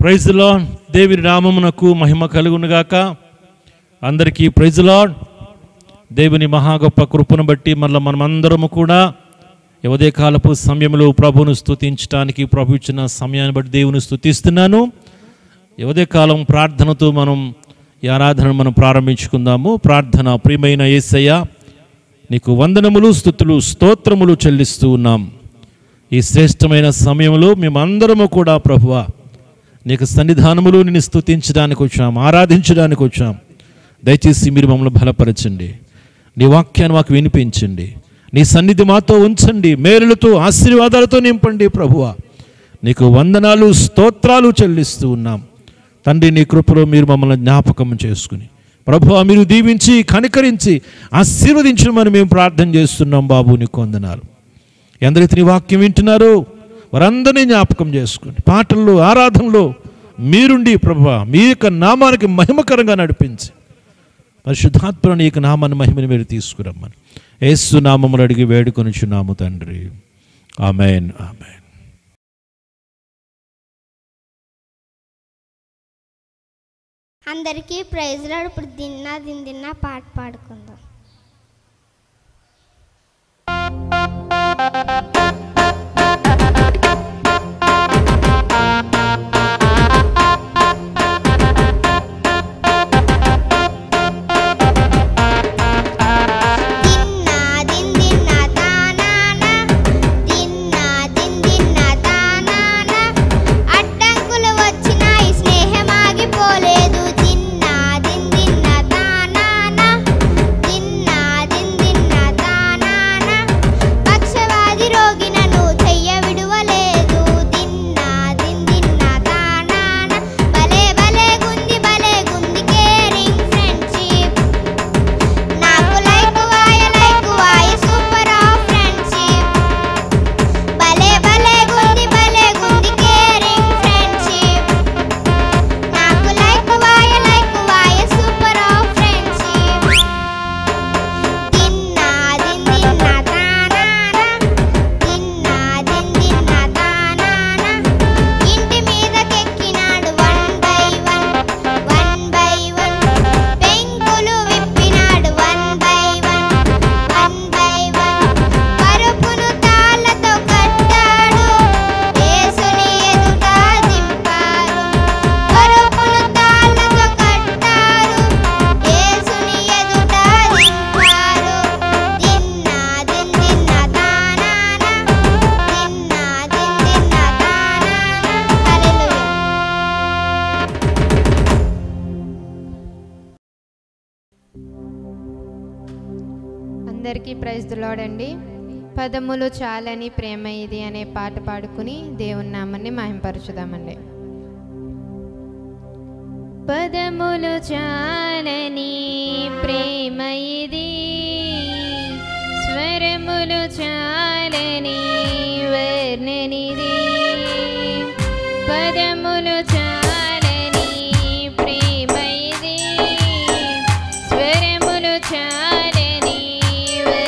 Praise the lord. దేవుని నామమునకు మహిమ కలుగునుగాక. అందరికీ ప్రైజ్ ది లార్డ్. దేవుని మహా గొప్ప కృపను బట్టి మళ్ళీ మనమందరము కూడా ఉదయకాలపు సమయంలో ప్రభువును స్తుతించడానికి ప్రభు ఇచ్చిన సమయాన్ని బట్టి దేవుని స్తుతిస్తున్నాను. ఉదయకాలం ప్రార్థనతో మనం ఈ ఆరాధన మనం ప్రారంభించుకుందాము. ప్రార్థన. ప్రియమైన యేసయ్య, నీకు వందనములు, స్తుతులు, స్తోత్రములు చెల్లిస్తూ ఉన్నాం. ఈ శ్రేష్టమైన సమయంలో మేమందరము కూడా ప్రభువా నీకు సన్నిధానములు నిన్ను స్తుతించడానికి వచ్చాం, ఆరాధించడానికి వచ్చాం. దయచేసి మీరు మమ్మల్ని బలపరచండి, నీ వాక్యాన్ని మాకు వినిపించండి, నీ సన్నిధి మాతో ఉంచండి, మేలులతో ఆశీర్వాదాలతో నింపండి. ప్రభువా నీకు వందనాలు, స్తోత్రాలు చెల్లిస్తూ ఉన్నాం. తండ్రి, నీ కృపలో మీరు మమ్మల్ని జ్ఞాపకం చేసుకుని ప్రభువా మీరు దీవించి కనికరించి ఆశీర్వదించమని మేము ప్రార్థన చేస్తున్నాం. బాబు నీకు వందనాలు. ఎందరైతే నీ వాక్యం వింటున్నారో వారందరినీ జ్ఞాపకం చేసుకుని పాటల్లో, ఆరాధనలో మీరుండి ప్రభువా మీ యొక్క నామానికి మహిమకరంగా నడిపించి పరిశుద్ధాత్మ నీ యొక్క నామాన్ని మహిమని మీరు తీసుకురమ్మని యేసు నామములు అడిగి వేడుకొనుచున్నాము తండ్రి. ఆమేన్, ఆమేన్. అందరికీ ప్రైజ్ లార్డ్. ఇప్పుడు దిన్నా పాట పాడుకుందాం. అందరికీ ప్రైజ్ ది లార్డ్ అండి. పదములు చాలని ప్రేమ ఇది అనే పాట పాడుకుని దేవుని నామాన్ని మహింపరచుదామండి. పదములు చాలని ప్రేమ ఇది, స్వరములు చాలని వర్ణనిది. పదములు చాలని ప్రేమ ఇది, స్వరములు చాలని ప్రేమ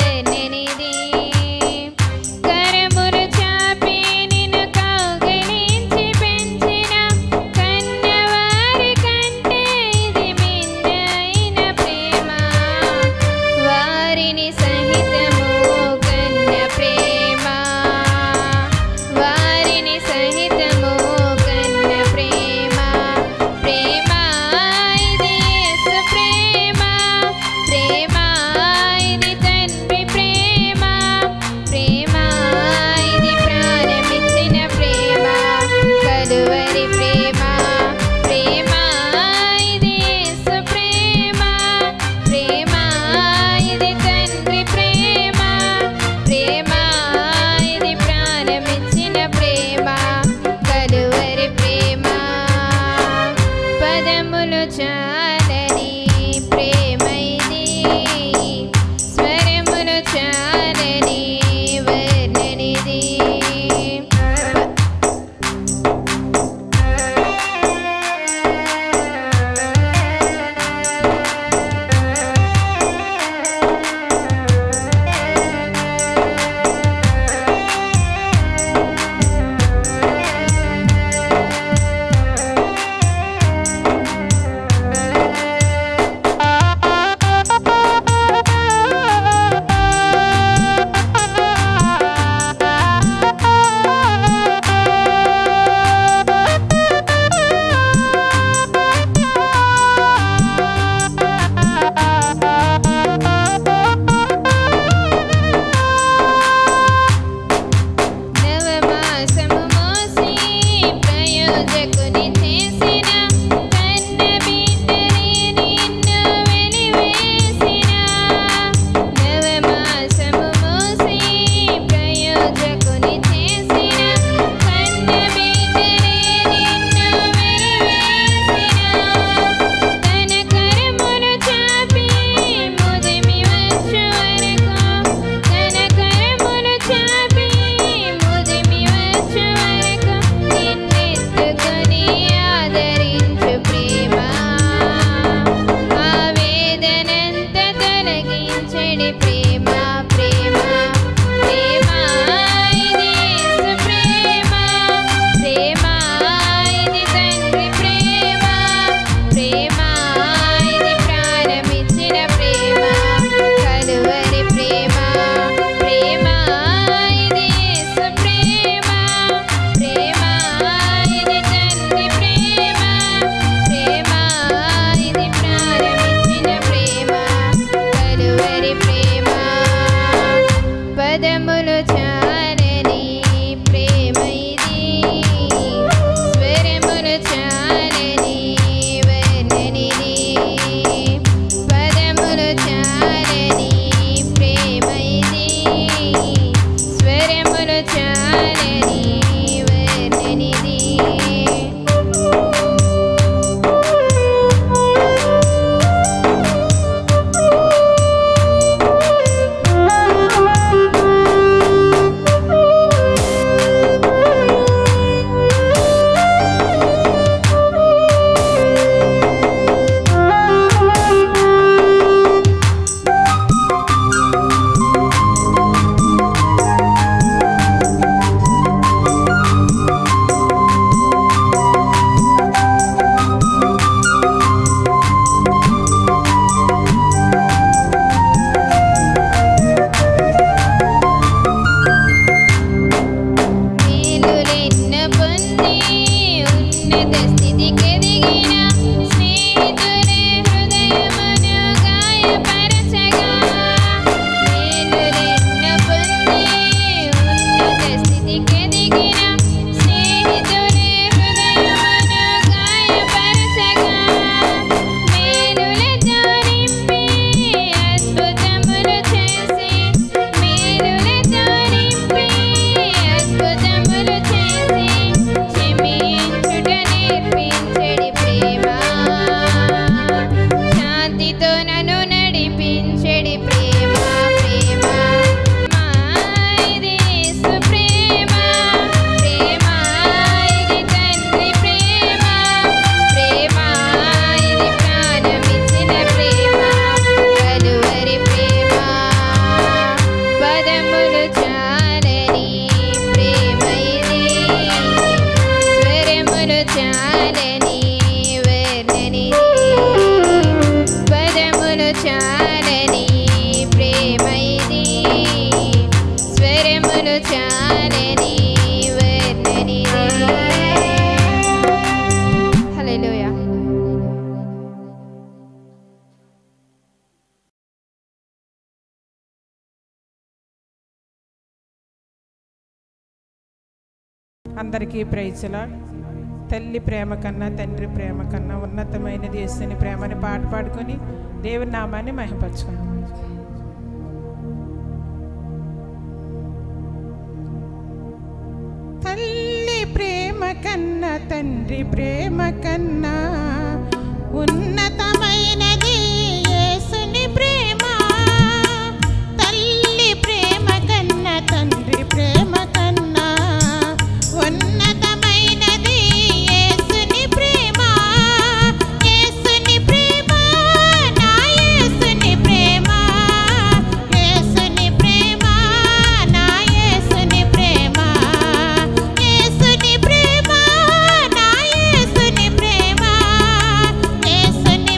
అందరికీ ప్రైజ్లా. తల్లి ప్రేమ కన్నా తండ్రి ప్రేమ కన్నా ఉన్నతమైనది యేసుని ప్రేమని పాట పాడుకొని దేవుని నామాన్ని మహిమపరచుకుందాం. తల్లి ప్రేమ కన్నా తండ్రి ప్రేమ కన్నా ఉన్నతమైనది యేసుని ప్రేమ. తల్లి ప్రేమ కన్నా తండ్రి ప్రేమ కన్నా ఉన్నతమైనది యేసుని ప్రేమ. యేసుని ప్రేమ నా యేసుని ప్రేమ. యేసుని ప్రేమ నా యేసుని ప్రేమ. యేసుని ప్రేమ నా యేసుని ప్రేమ. యేసుని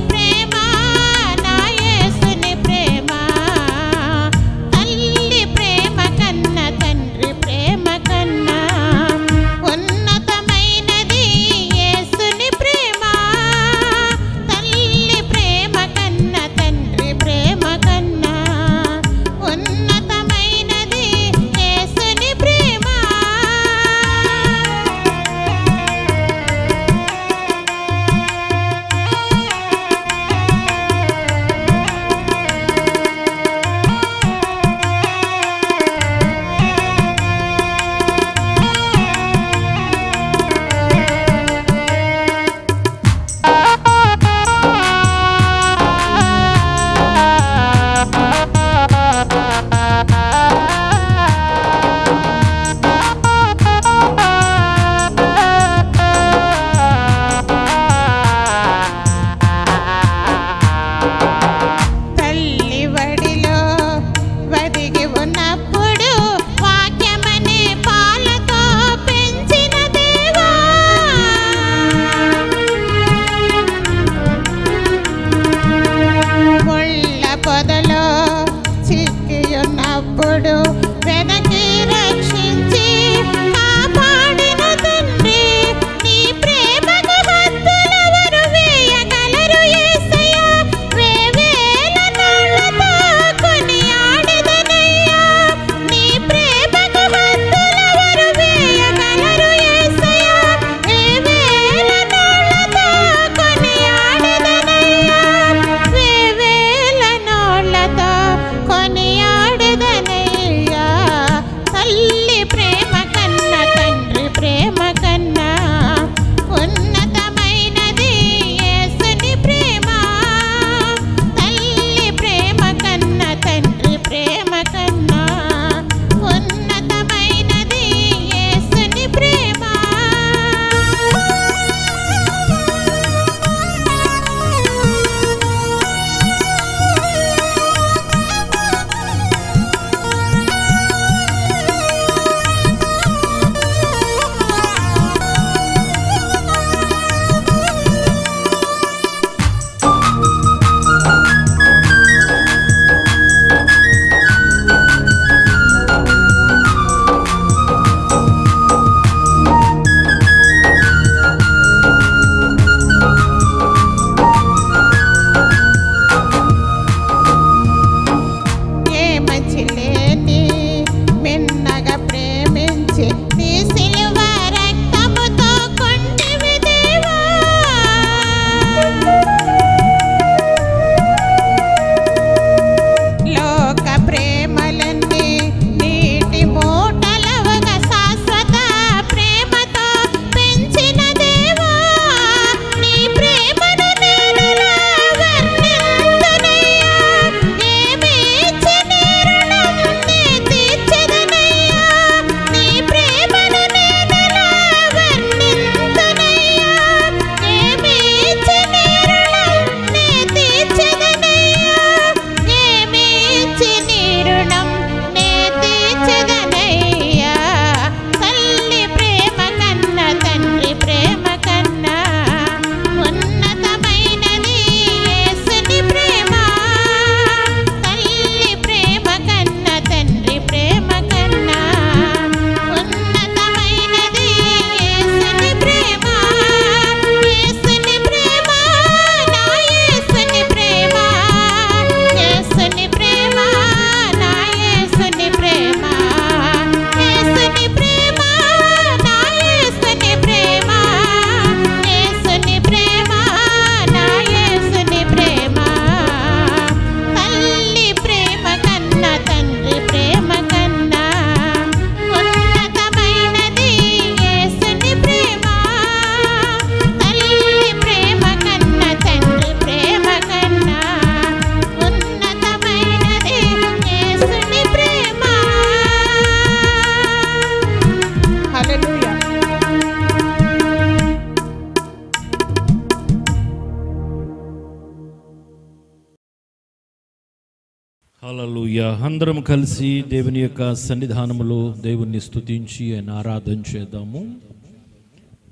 హల్లెలూయా. అందరం కలిసి దేవుని యొక్క సన్నిధానములో దేవుణ్ణి స్తుతించి ఆయన ఆరాధన చేద్దాము.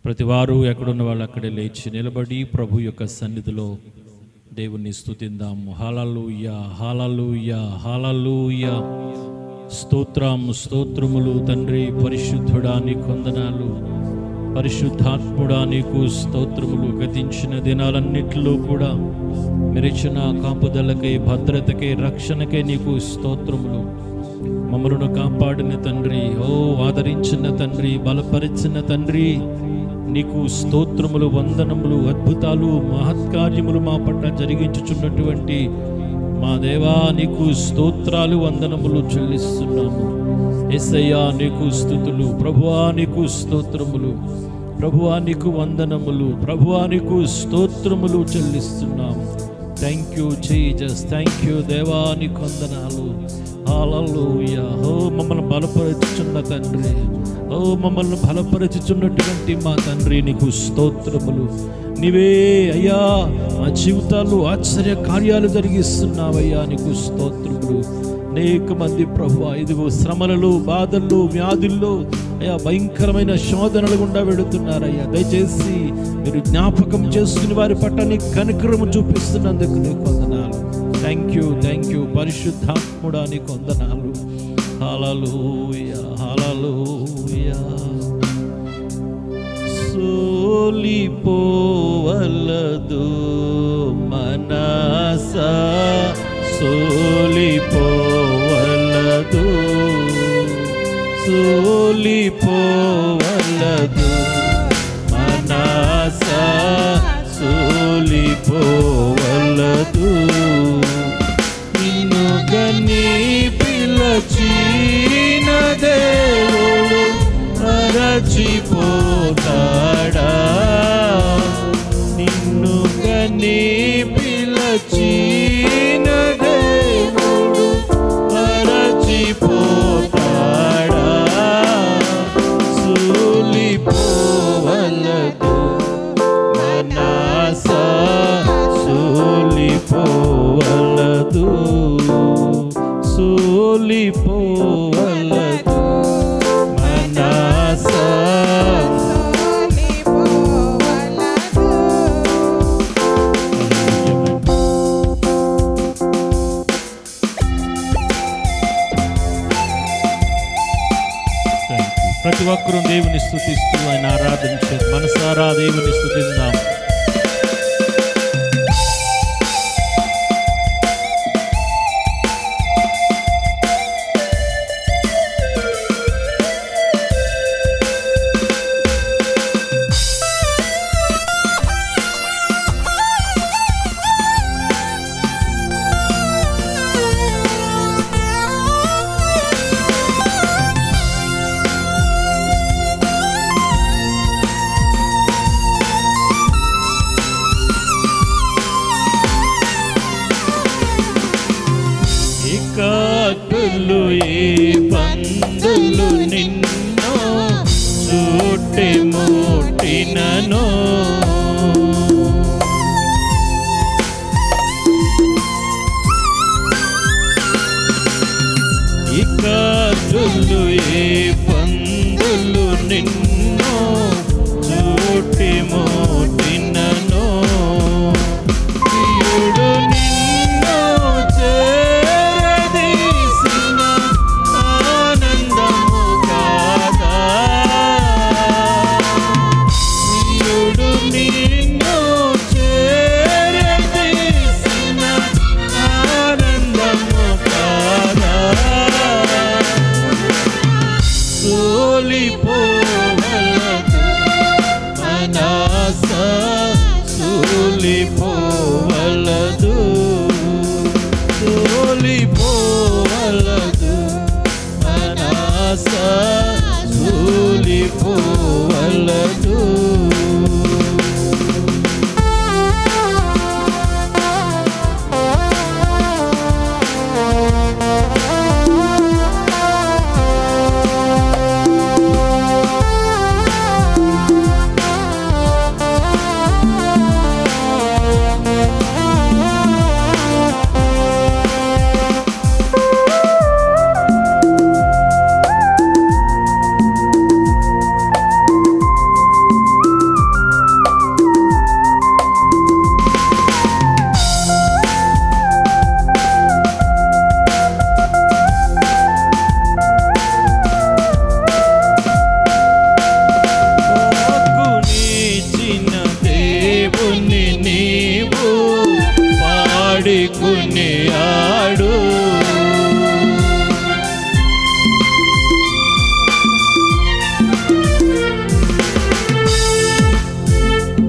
ప్రతివారు ఎక్కడున్న వాళ్ళు అక్కడే లేచి నిలబడి ప్రభు యొక్క సన్నిధిలో దేవుణ్ణి స్తుతిందాము. హల్లెలూయా, హల్లెలూయా, హల్లెలూయా. స్తోత్రములు తండ్రి. పరిశుద్ధుడా నీకు వందనాలు. పరిశుద్ధాత్ముడా నీకు స్తోత్రములు. గతించిన దినాలన్నిటిలో కూడా మెరిచిన కాపుదలకై, భద్రతకై, రక్షణకై నీకు స్తోత్రములు. మమ్మలను కాపాడిన తండ్రి, ఆదరించిన తండ్రి, బలపరిచిన తండ్రి నీకు స్తోత్రములు, వందనములు, అద్భుతాలు, మహత్కార్యములు మా పట్ల జరిగించుచున్నటువంటి మా దేవా నీకు స్తోత్రాలు, వందనములు చెల్లిస్తున్నాము. యేసయ్యా నీకు స్తుతులు. ప్రభువా నీకు స్తోత్రములు. ప్రభువా నీకు వందనములు. ప్రభువా నీకు స్తోత్రములు చెల్లిస్తున్నాము. Thank you Jesus. Thank you దేవా నీకు వందనాలు. హల్లెలూయా. మమ్మల్ని బలపరచుచున్న తండ్రి, మమ్మల్ని బలపరచుచున్నటువంటి మా తండ్రి నీకు స్తోత్రములు. నీవే అయ్యా మా జీవితాల్లో ఆశ్చర్య కార్యాలు జరిగిస్తున్నావయ్యా నీకు స్తోత్రములు. అనేక మంది ప్రభువా ఇదిగో శ్రమలలో, బాధల్లో, వ్యాధుల్లో అయ్యా భయంకరమైన శోధనలు గుండా వెళుతున్నారయ్యా. దయచేసి మీరు జ్ఞాపకం చేసుకుని వారి పట్ల నీ కనికరము చూపిస్తున్నందుకు నీకు వందనాలు. థ్యాంక్ యూ పరిశుద్ధాత్ముడా నీకు వందనాలు. హల్లెలూయా, హల్లెలూయా. సోలిపోవలదు మనసా, సోలిపోవలదు, సోలిపోవలదు మనసా, సోలిపోవలదు. నిన్ను గని పిలచిన దేవుడు మరచిపోతాడా? నిన్ను గని పిలచిన దేవుడు మరచిపోతాడా? సోలిపోవలదు మనసా, సోలిపోవలదు, సోలిపోవలదు మనసా. ప్రతి ఒక్కరూ దేవుని స్తుతిస్తూ ఆయన ఆరాధన చేద్దాం. మనసారా దేవుని స్తుతిద్దాం. పందులు నిన్నో చూటి ముట్టినను, ఇకటులు ఏ పందులు నిన్నో చూటి ముట్టినను. ప్రియుడు నిన్నో చేరదీసిన ఆనందము కాదా? ప్రియుడు నిన్నో చేరదీసిన ఆనందము కాదా? సోలిపోవలదు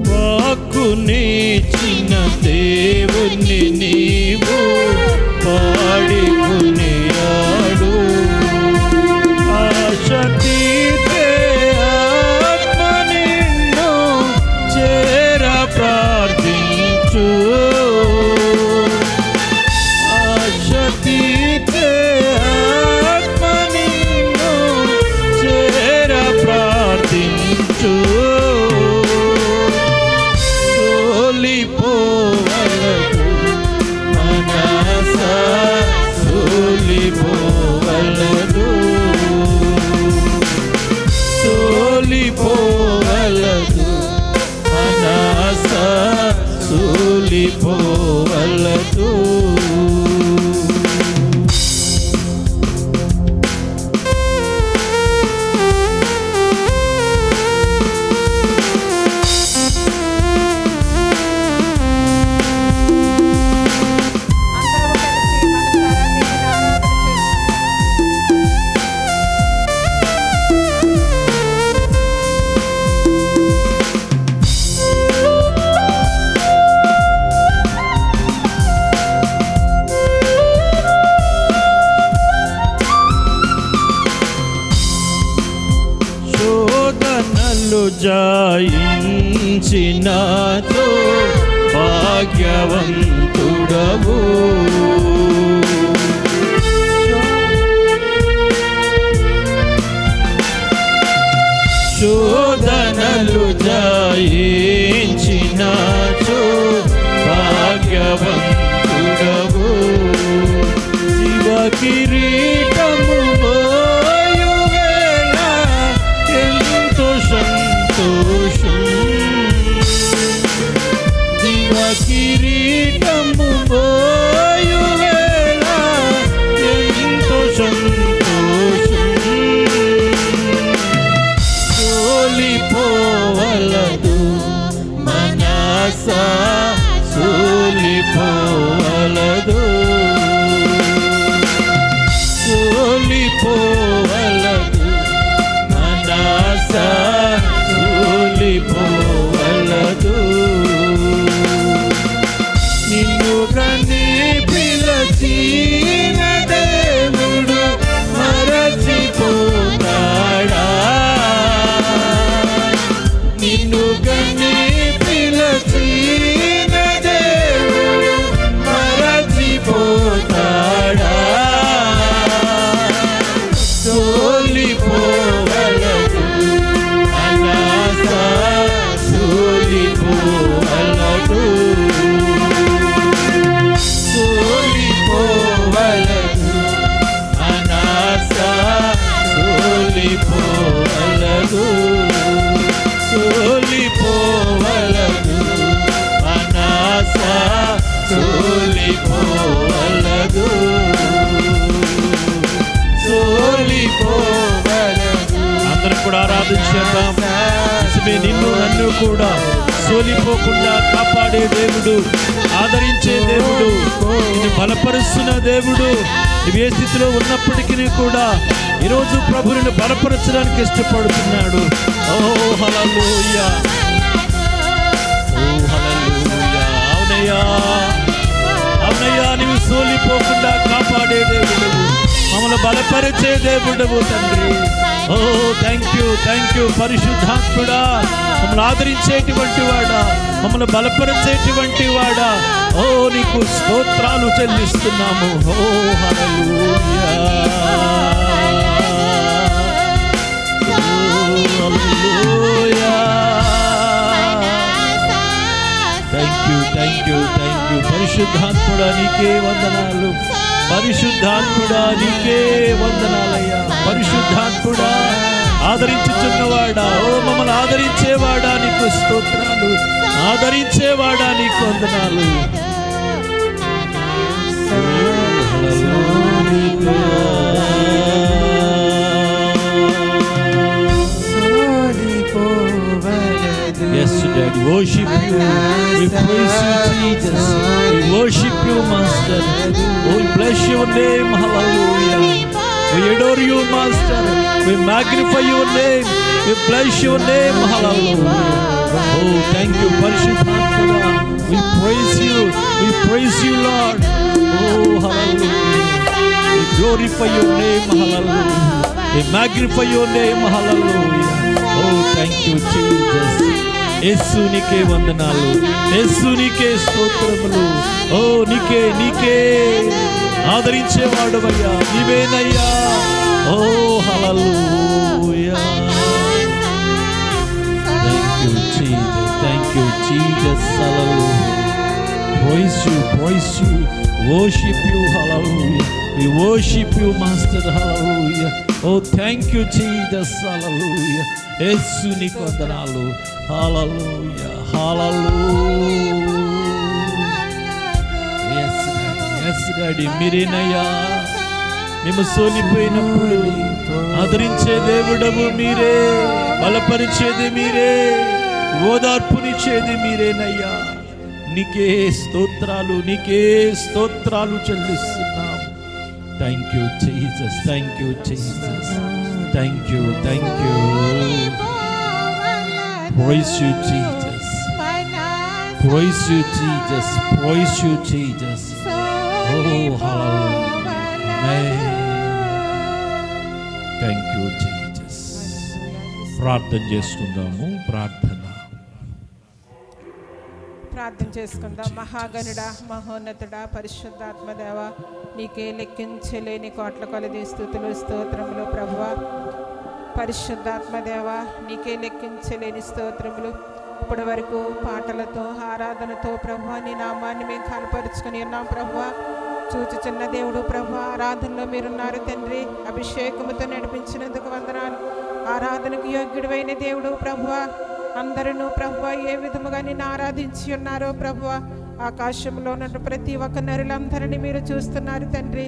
వాక్కునిచ్చిన దేవుని నీవు పాడుకునేవాడు. ఆశ తీర్చే ఆత్మ నిన్ను చేర ప్రార్థించు. ఆశ తీర్చే ఆత్మ నిన్ను చేర ప్రార్థించు. సోలిపోవలదు మనస సోలిపోవలదు. సోలిపోవలదు మనస సోలిపోవలదు. జయించినాతో భాగ్యవంతుడవు. శోధనలు జయించినాతో భాగ్యవంతుడవు. శివ కిరీటము కిరీటము మోయువేళ ఎంతో సంతోషం. సోలిపోవలదు మనస సోలిపోవలదు. సోలిపోవలదు మనస సోలిపోవలదు. నిన్ను కని పిలచిన దేవుడు మరచిపోతాడా? నిన్ను కని పిలచిన దేవుడు మరచిపోతాడా? సోలిపోవలదు మనస సోలిపోవలదు. సోలిపోవలదు మనస సోలిపోవలదు. సోలిపోవలదు మనస సోలిపోవలదు. సోలిపోవలదు. అందరం కూడా ఆరాధించేద్దాం. నిన్ను నన్ను కూడా సోలిపోకుండా కాపాడే దేవుడు, ఆదరించే దేవుడు, నిన్ను బలపరుస్తున్న దేవుడు. నువ్వు ఏ స్థితిలో ఉన్నప్పటికీ కూడా ఈరోజు ప్రభు నిన్ను బలపరచడానికి ఇష్టపడుతున్నాడు. ఓ హల్లెలూయా, ఓ హల్లెలూయా. అవునయ్యా, అవునయ్యా, నువ్వు సోలిపోకుండా కాపాడే దేవుడు, మమ్మల్ని బలపరిచే దేవుడవు తండ్రి. ఓ థ్యాంక్ యూ పరిశుద్ధాత్ముడా, మమ్మల్ని ఆదరించేటువంటి వాడా, మమ్మల్ని బలపరిచేటువంటి వాడా, ఓ నీకు స్తోత్రాలు చెల్లిస్తున్నాము. ఓ హల్లెలూయా, హల్లెలూయా. థ్యాంక్ యూ పరిశుద్ధాత్ముడా, నీకే వందనాలు. పరిశుద్ధాత్ముడా, నీకే వందనాలయ్యా. పరిశుద్ధాత్ముడా, ఆదరించుచున్నవాడా, ఓ మమ్మల్ని ఆదరించేవాడా, నీకు స్తోత్రాలు. ఆదరించేవాడా, నీకు వందనాలు. Yes, Daddy, worship you. We praise you, Jesus. We worship you, Master. Oh, we bless your name. Hallelujah. We adore you, Master. We magnify your name. We bless your name. Hallelujah. Oh, thank you, పరిశుద్ధాత్మగా. We praise you. We praise you, Lord. Oh, hallelujah. We glorify your name. Hallelujah. We magnify your name. Hallelujah. Oh, thank you, Jesus. యేసు నీకే వందనాలు, యేసు నీకే స్తోత్రములు. ఓ నీకే ఆదరించేవాడువయ్యా, నీవేనయ్యా. ఓ హల్లెలూయా. Thank you, Jesus. Thank you, Jesus. Hallelujah. Praise you, worship you. Hallelujah. We worship you, Master. Hallelujah. Oh, thank you, Jesus. Hallelujah. యేసు నీకు వందనాలు. Hallelujah. Hallelujah. Yes, Daddy. మీరేనయ్యా. మేము సోలిపోయినప్పుడు ఆదరించే దేవుడము మీరే, బలపరిచేది మీరే, ఓదార్పునిచ్చేది మీరేనయ్యా. నీకే స్తోత్రాలు చెల్లిస్తున్నాం. Thank you Jesus, thank you Jesus, thank you. Praise you Jesus, praise you Jesus, praise you Jesus. Oh hallelujah. Thank you Jesus. ప్రార్థన చేసుకుందాము. ప్రార్థన చేసుకుందాం. మహాగణుడా, మహోన్నతుడా, పరిశుద్ధాత్మదేవ, నీకే లెక్కించలేని కోట్ల కొలది స్తుతులు స్తోత్రములు ప్రభువా. పరిశుద్ధాత్మదేవ, నీకే లెక్కించలేని స్తోత్రములు. ఇప్పటి వరకు పాటలతో ఆరాధనతో ప్రభువా నీ నామాన్ని మేము కనపరుచుకొని ఉన్నాం ప్రభువా. చూచుచున్న దేవుడు ప్రభువా, ఆరాధనలో మీరున్నారు తండ్రి. అభిషేకముతో నడిపించినందుకు వందనాలు. ఆరాధనకు యోగ్యుడైన దేవుడు ప్రభువా. అందరూ ప్రభువా ఏ విధముగా నిన్ను ఆరాధించి ఉన్నారో ప్రభువా. ఆకాశంలో ఉన్న ప్రతి ఒక్క నరులందరినీ మీరు చూస్తున్నారు తండ్రి.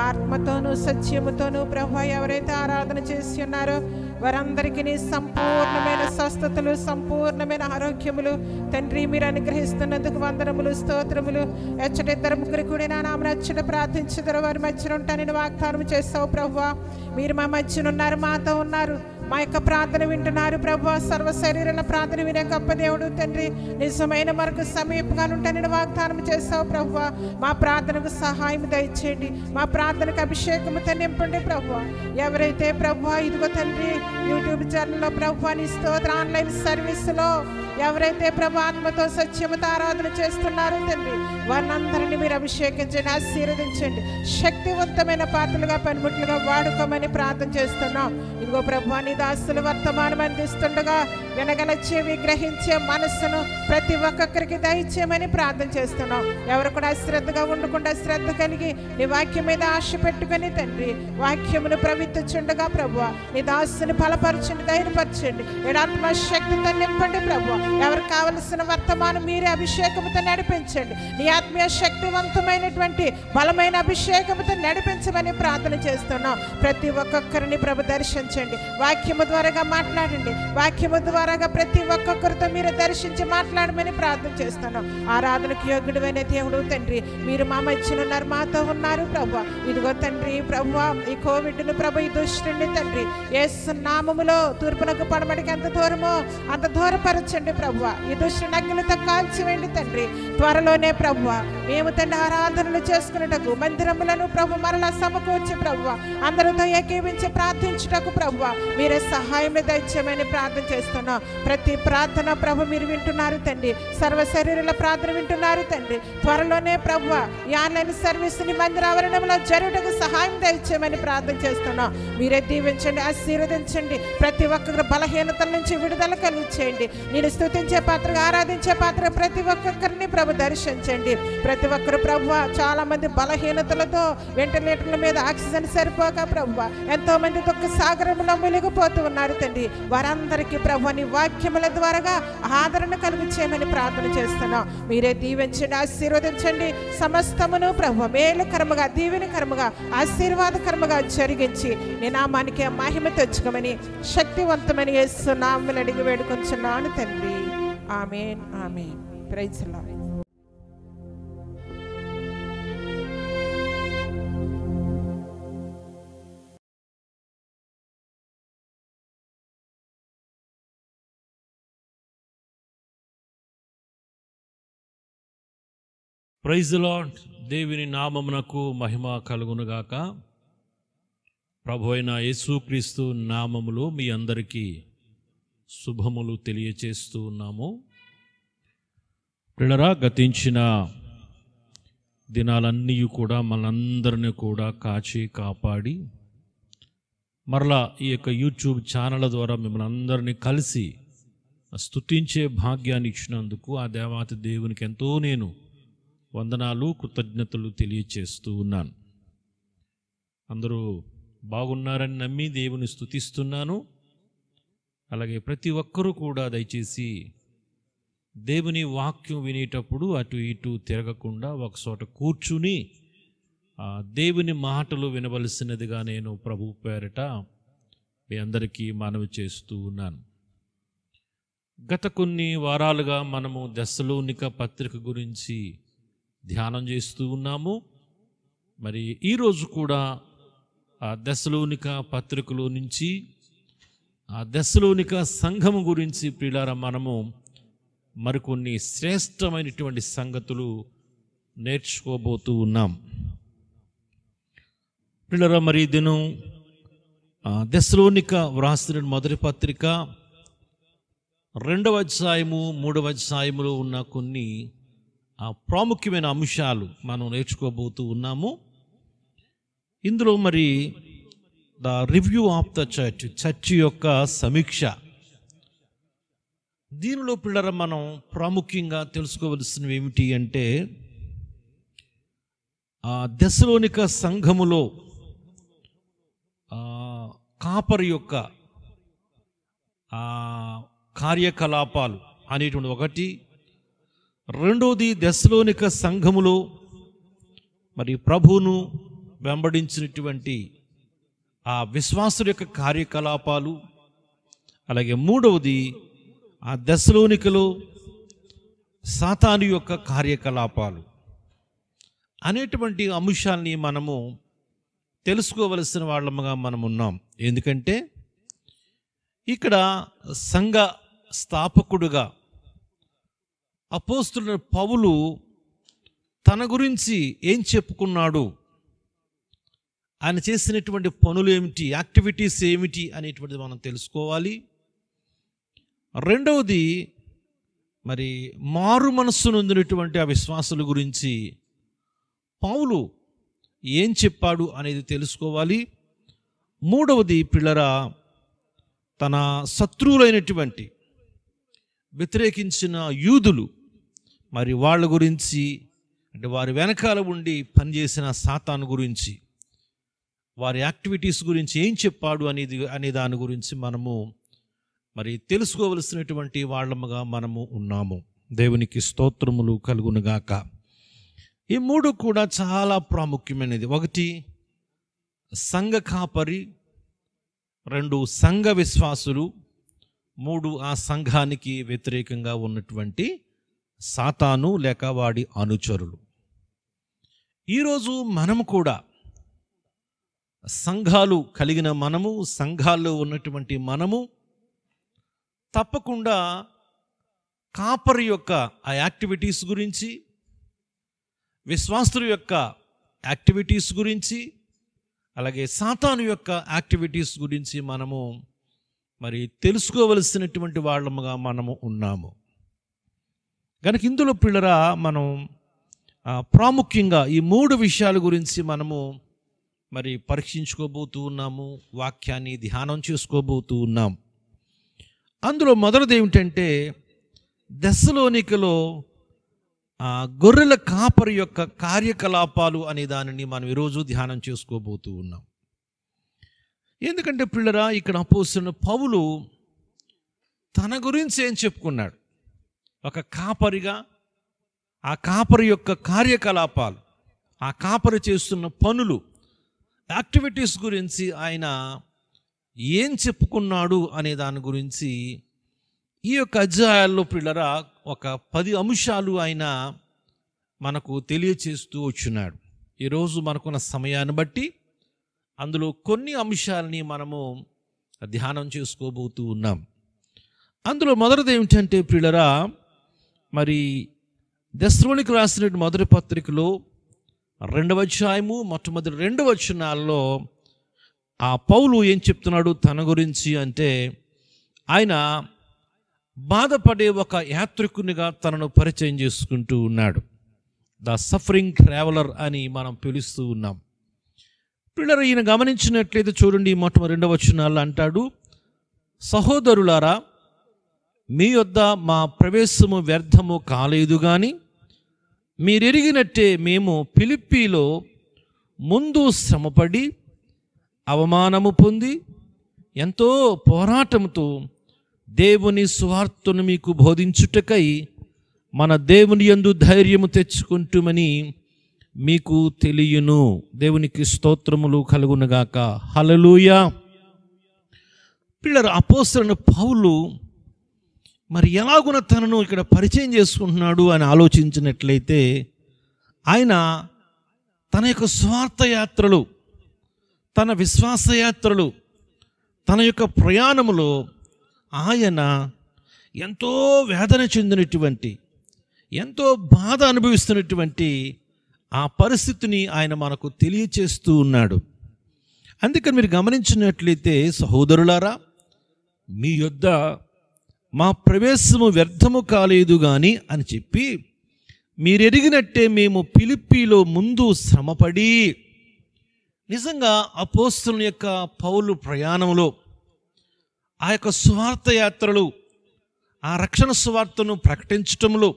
ఆత్మతోనూ సత్యముతోనూ ప్రభువా ఎవరైతే ఆరాధన చేసి ఉన్నారో వారందరికీ నీ సంపూర్ణమైన స్వస్థతలు, సంపూర్ణమైన ఆరోగ్యములు తండ్రి మీరు అనుగ్రహిస్తున్నందుకు వందనములు, స్తోత్రములు. ఎచ్చటిద్దరు ముగ్గురు కూడా నా నామమున అచ్చట ప్రార్థించుదురు వారి మధ్యన ఉంటానని వాగ్దానం చేస్తావు ప్రభువా. మీరు మా మధ్యన ఉన్నారు, మాతో ఉన్నారు. మా యొక్క ప్రార్థన వింటున్నారు ప్రభువా. సర్వ శరీరాల ప్రార్థన వినే గొప్ప దేవుడు తండ్రి. నిజమైన మనకు సమీపంగా ఉంటానని వాగ్దానం చేస్తావు ప్రభువా. మా ప్రార్థనకు సహాయం దయచేయండి. మా ప్రార్థనకు అభిషేకముతో నింపండి ప్రభువా. ఎవరైతే ప్రభువా ఇదిగో తండ్రి యూట్యూబ్ ఛానల్లో ప్రభువా నీ స్తోత్ర ఆన్లైన్ సర్వీస్లో ఎవరైతే ప్రభు ఆత్మతో సత్యముతో ఆరాధన చేస్తున్నారో తండ్రి వారినందరినీ మీరు అభిషేకించండి, ఆశీర్వదించండి. శక్తివంతమైన పాత్రలుగా పనిముట్లుగా వాడుకోమని ప్రార్థన చేస్తున్నాం. ఇదిగో ప్రభు నీ దాసులు వర్తమానం అందిస్తుండగా వినగల చెవి, గ్రహించే మనస్సును ప్రతి ఒక్కొక్కరికి దయచేయమని ప్రార్థన చేస్తున్నాం. ఎవరు కూడా అశ్రద్ధగా ఉండకుండా శ్రద్ధ కలిగి నీ వాక్యం మీద ఆశ పెట్టుకుని తండ్రి వాక్యమును ప్రవిత్తుచుండగా ప్రభు నీ దాసుని బలపరచండి, ధైర్యపరచండి. ఆత్మ శక్తితో నింపండి ప్రభు. ఎవరికి కావలసిన వర్తమానం మీరే అభిషేకముతో నడిపించండి. నీ ఆత్మీయ శక్తివంతమైనటువంటి బలమైన అభిషేకముతో నడిపించమని ప్రార్థన చేస్తున్నాం. ప్రతి ఒక్కొక్కరిని ప్రభు దర్శించండి, వాక్యము ద్వారాగా మాట్లాడండి. వాక్యము ద్వారాగా ప్రతి ఒక్కొక్కరితో మీరు దర్శించి మాట్లాడమని ప్రార్థన చేస్తున్నాం. ఆరాధనకు యోగ్యుడైన దేవుడు తండ్రి మీరు మా మధ్యన ఉన్నారు, మాతో ఉన్నారు ప్రభు. ఇదిగో తండ్రి ప్రభు ఈ కోవిడ్ను ప్రభు ఈ దుష్టుని తండ్రి యేసు నామములో తూర్పునకు పడమటికి ఎంత దూరమో అంత దూరపరచండి ప్రభు. ఈ దుష్టుని అగ్నితో కాల్చివేయండి తండ్రి. త్వరలోనే ప్రభు మేము తండ్రి ఆరాధనలు చేసుకున్నటకు మందిరములను ప్రభు మరలా సమకూర్చి ప్రభు అందరితో ఏకీవించి ప్రార్థించుటకు ప్రభు మీరే సహాయం దయచేయమని ప్రార్థన చేస్తున్నాం. ప్రతి ప్రార్థన ప్రభు మీరు వింటున్నారు తండ్రి. సర్వ శరీరాల ప్రార్థన వింటున్నారు తండ్రి. త్వరలోనే ప్రభు ఈ ఆన్లైన్ సర్వీస్ని మందిర ఆవరణంలో జరుగుటకు సహాయం దయచేయమని ప్రార్థన చేస్తున్నాం. మీరే దీవించండి, ఆశీర్వదించండి. ప్రతి ఒక్కరి బలహీనతల నుంచి విడుదల కలిగించేయండి. నేను స్తుతించే పాత్రగా ఆరాధించే పాత్ర ప్రతి ఒక్కొక్కరిని ప్రభు దర్శించండి. ప్రతి ఒక్కరు ప్రభు చాలా మంది బలహీనతలతో వెంటిలేటర్ల మీద ఆక్సిజన్ సరిపోక ప్రభు ఎంతో మంది దుఃఖ సాగరంలో మునిగిపోతూ ఉన్నారు తండ్రి. వారందరికీ ప్రభు నీ వాక్యముల ద్వారాగా ఆదరణ కలిగించేయమని ప్రార్థన చేస్తున్నాం. మీరే దీవించండి, ఆశీర్వదించండి. సమస్తమును ప్రభు మేలుకరముగా, దీవెనకరముగా, ఆశీర్వాదకరముగా జరిగించి నీ నామానికి మహిమ తెచ్చుకోమని శక్తివంతమని యేసు నామములో అడిగి వేడుకొంచున్నాను తండ్రి. Amen, amen. Praise the lord. Praise the lord. దేవుని నామమునకు మహిమ కలుగునుగాక. ప్రభు అయిన యేసుక్రీస్తు నామములో మీ అందరికీ శుభములు తెలియచేస్తూ ఉన్నాము. ప్రియులారా, గతించిన దినాలన్నీ కూడా మనందరినీ కూడా కాచి కాపాడి మరలా ఈ యొక్క యూట్యూబ్ ఛానల్ ద్వారా మిమ్మల్ని అందరినీ కలిసి స్తుతించే భాగ్యాన్ని ఇచ్చినందుకు ఆ దేవాతి దేవునికి ఎంతో నేను వందనాలు, కృతజ్ఞతలు తెలియచేస్తూ ఉన్నాను. అందరూ బాగున్నారని నమ్మి దేవుని స్తుతిస్తున్నాను. అలాగే ప్రతి ఒక్కరూ కూడా దయచేసి దేవుని వాక్యం వినేటప్పుడు అటు ఇటు తిరగకుండా ఒక చోట కూర్చుని దేవుని మాటలు వినవలసినదిగా నేను ప్రభు పేరట మీ అందరికీ మనవి చేస్తూ ఉన్నాను. గత కొన్ని వారాలుగా మనము దెస్సలోనిక పత్రిక గురించి ధ్యానం చేస్తూ ఉన్నాము. మరి ఈరోజు కూడా ఆ దెస్సలోనిక పత్రికలో నుంచి ఆ దెస్సలోనిక సంఘము గురించి ప్రియులారా మనము మరికొన్ని శ్రేష్టమైనటువంటి సంగతులు నేర్చుకోబోతూ ఉన్నాం. ప్రియులారా, మరి దినం దెస్సలోనిక వ్రాసిన మొదటి పత్రిక 2వ అధ్యాయము 3వ అధ్యాయములో ఉన్న కొన్ని ప్రాముఖ్యమైన అంశాలు మనం నేర్చుకోబోతూ ఉన్నాము. ఇందులో మరి the review of the church యొక్క సమీక్ష. దీనిలో పిల్లల మనం ప్రాముఖ్యంగా తెలుసుకోవలసినవి ఏమిటి అంటే దెస్సలోనిక సంఘములో కాపరి యొక్క కార్యకలాపాలు అనేటువంటి ఒకటి. రెండోది, దెస్సలోనిక సంఘములో మరి ప్రభువును వెంబడించినటువంటి ఆ విశ్వాసుల యొక్క కార్యకలాపాలు. అలాగే మూడవది, ఆ దెస్సలోనికలో సాతాను యొక్క కార్యకలాపాలు అనేటువంటి అంశాన్ని మనము తెలుసుకోవలసిన వాళ్ళముగా మనం ఉన్నాం. ఎందుకంటే ఇక్కడ సంఘ స్థాపకుడుగా అపోస్తులుడైన పౌలు తన గురించి ఏం చెప్పుకున్నాడు, ఆయన చేసినటువంటి పనులు ఏమిటి, యాక్టివిటీస్ ఏమిటి అనేటువంటిది మనం తెలుసుకోవాలి. రెండవది, మరి మారు మనస్సు నొందినటువంటి ఆ విశ్వాసుల గురించి పౌలు ఏం చెప్పాడు అనేది తెలుసుకోవాలి. మూడవది, పిల్లరా, తన శత్రువులైనటువంటి వ్యతిరేకించిన యూదులు మరి వాళ్ళ గురించి, అంటే వారి వెనకాల ఉండి పనిచేసిన సాతాను గురించి, వారి యాక్టివిటీస్ గురించి ఏం చెప్పాడు అనే దాని గురించి మనము మరి తెలుసుకోవలసినటువంటి వాళ్ళముగా మనము ఉన్నాము. దేవునికి స్తోత్రములు కలుగునుగాక. ఈ మూడు కూడా చాలా ప్రాముఖ్యమైనది. ఒకటి, సంఘ కాపరి. రెండు, సంఘ విశ్వాసులు. మూడు, ఆ సంఘానికి వ్యతిరేకంగా ఉన్నటువంటి సాతాను లేక వాడి అనుచరులు. ఈరోజు మనము కూడా సంఘాలు కలిగిన మనము, సంఘాల్లో ఉన్నటువంటి మనము తప్పకుండా కాపరి యొక్క ఆ యాక్టివిటీస్ గురించి, విశ్వాసుల యొక్క యాక్టివిటీస్ గురించి, అలాగే సాతాను యొక్క యాక్టివిటీస్ గురించి మనము మరి తెలుసుకోవలసినటువంటి వాళ్ళముగా మనము ఉన్నాము. కనుక ఇందులో పిల్లరా మనం ప్రాముఖ్యంగా ఈ మూడు విషయాల గురించి మనము మరి పరీక్షించుకోబోతూ ఉన్నాము, వాక్యాన్ని ధ్యానం చేసుకోబోతూ ఉన్నాం. అందులో మొదటిది ఏమిటంటే దెస్సలోనికలో గొర్రెల కాపరి యొక్క కార్యకలాపాలు అనే దానిని మనం ఈరోజు ధ్యానం చేసుకోబోతూ ఉన్నాం. ఎందుకంటే పిల్లరా, ఇక్కడ అపోస్తలుడైన పౌలు తన గురించి ఏం చెప్పుకున్నాడు, ఒక కాపరిగా ఆ కాపరి యొక్క కార్యకలాపాలు, ఆ కాపరి చేస్తున్న పనులు, యాక్టివిటీస్ గురించి ఆయన ఏం చెప్పుకున్నాడు అనే దాని గురించి ఈ యొక్క అధ్యాయాల్లో పిల్లరా ఒక 10 అంశాలు ఆయన మనకు తెలియచేస్తూ వచ్చున్నాడు. ఈరోజు మనకున్న సమయాన్ని బట్టి అందులో కొన్ని అంశాలని మనము ధ్యానం చేసుకోబోతూ ఉన్నాం. అందులో మొదటిది ఏమిటంటే ప్రియులరా, మరి దెస్సలోనికి రాసిన మొదటి పత్రికలో 2వ అధ్యాయము మొట్టమొదటి 2 వచనాల్లో ఆ పౌలు ఏం చెప్తున్నాడు తన గురించి అంటే, ఆయన బాధపడే ఒక యాత్రికునిగా తనను పరిచయం చేసుకుంటూ ఉన్నాడు. ద సఫరింగ్ ట్రావెలర్ అని మనం పిలుస్తూ ఉన్నాం. పిల్లలు ఈయన గమనించినట్లయితే చూడండి, మొట్టమొదటి 2వ వచనాల్లో అంటాడు, సహోదరులారా, మీ యొద్ద మా ప్రవేశము వ్యర్థము కాలేదు గాని మీరెరిగినట్టే మేము ఫిలిప్పీలో ముందు శ్రమపడి అవమానము పొంది ఎంతో పోరాటంతో దేవుని సువార్తను మీకు బోధించుటకై మన దేవుని యందు ధైర్యము తెచ్చుకుంటుమని మీకు తెలియను. దేవునికి స్తోత్రములు కలుగునుగాక. హల్లెలూయా. పిల్లలు, అపోస్తలుడైన పౌలు మరి ఎలాగున తనను ఇక్కడ పరిచయం చేసుకుంటున్నాడు అని ఆలోచించినట్లయితే, ఆయన తన యొక్క స్వార్థ యాత్రలు, తన విశ్వాస యాత్రలు, తన యొక్క ప్రయాణములో ఆయన ఎంతో వేదన చెందినటువంటి, ఎంతో బాధ అనుభవిస్తున్నటువంటి ఆ పరిస్థితిని ఆయన మనకు తెలియచేస్తూ ఉన్నాడు. అందుకని మీరు గమనించినట్లయితే, సహోదరులారా, మీ యొద్ద మా ప్రవేశము వ్యర్థము కాలేదు కానీ అని చెప్పి మీరెరిగినట్టే మేము ఫిలిప్పీలో ముందు శ్రమపడి, నిజంగా అపోస్తలుని యొక్క పౌలు ప్రయాణంలో ఆ యొక్క సువార్త యాత్రలు, ఆ రక్షణ సువార్తను ప్రకటించటంలో,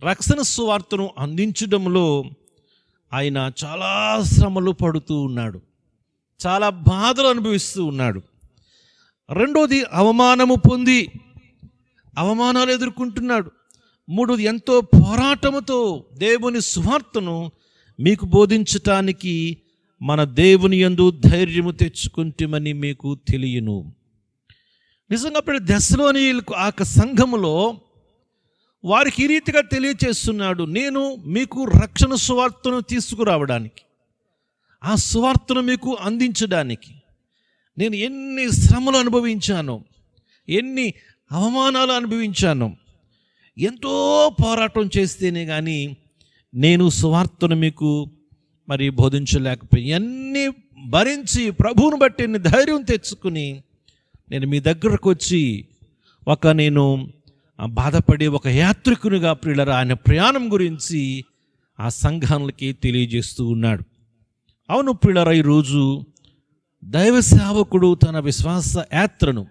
రక్షణ సువార్తను అందించడంలో ఆయన చాలా శ్రమలు పడుతూ ఉన్నాడు, చాలా బాధలు అనుభవిస్తూ ఉన్నాడు. రెండోది, అవమానము పొంది అవమానాలు ఎదుర్కొంటున్నాడు. మూడోది, ఎంతో పోరాటముతో దేవుని సువార్తను మీకు బోధించటానికి మన దేవుని యందు ధైర్యము తెచ్చుకుంటామని మీకు తెలియను. నిజంగా అప్పుడు దెస్సలోనికీయులకు ఆ సంఘములో వారికి ఈ రీతిగా తెలియచేస్తున్నాడు, నేను మీకు రక్షణ సువార్తను తీసుకురావడానికి, ఆ సువార్తను మీకు అందించడానికి నేను ఎన్ని శ్రమలు అనుభవించాను, ఎన్ని అవమానాలు అనుభవించాను, ఎంతో పోరాటం చేస్తేనే కానీ నేను సువార్తను మీకు మరి బోధించలేకపోయి, అన్నీ భరించి ప్రభువును బట్టి ధైర్యం తెచ్చుకుని నేను మీ దగ్గరకు వచ్చి నేను బాధపడే ఒక యాత్రికునిగా ప్రియులరా ఆయన ప్రయాణం గురించి ఆ సంఘాలకి తెలియజేస్తూ ఉన్నాడు. అవును ప్రియులరా, ఈరోజు దైవ సేవకుడు తన విశ్వాస యాత్రను,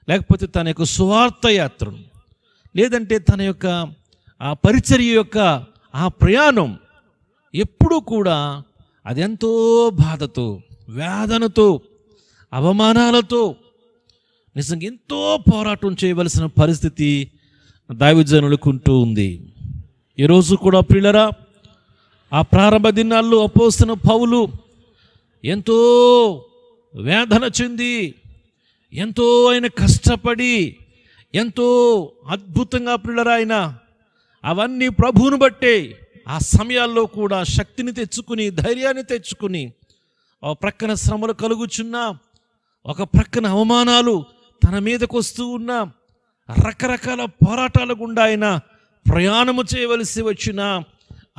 లేకపోతే తన యొక్క సువార్త యాత్రను, లేదంటే తన యొక్క ఆ పరిచర్య యొక్క ఆ ప్రయాణం ఎప్పుడూ కూడా అదెంతో బాధతో, వేదనతో, అవమానాలతో, నిజంగా ఎంతో పోరాటం చేయవలసిన పరిస్థితి దైవజనులకు ఉంటూ ఉంది. ఈరోజు కూడా ప్రియులరా, ఆ ప్రారంభ దినాల్లో అపోస్తలుడైన పౌలు ఎంతో వేదన చెంది, ఎంతో ఆయన కష్టపడి, ఎంతో అద్భుతంగా ప్రియులరా ఆయన అవన్నీ ప్రభువును బట్టే ఆ సమయాల్లో కూడా శక్తిని తెచ్చుకుని, ధైర్యాన్ని తెచ్చుకుని, ఒక ప్రక్కన శ్రమలు కలుగుచున్నా, ఒక ప్రక్కన అవమానాలు తన మీదకు వస్తూ ఉన్నా, రకరకాల పోరాటాల గుండా ఆయన ప్రయాణము చేయవలసి వచ్చినా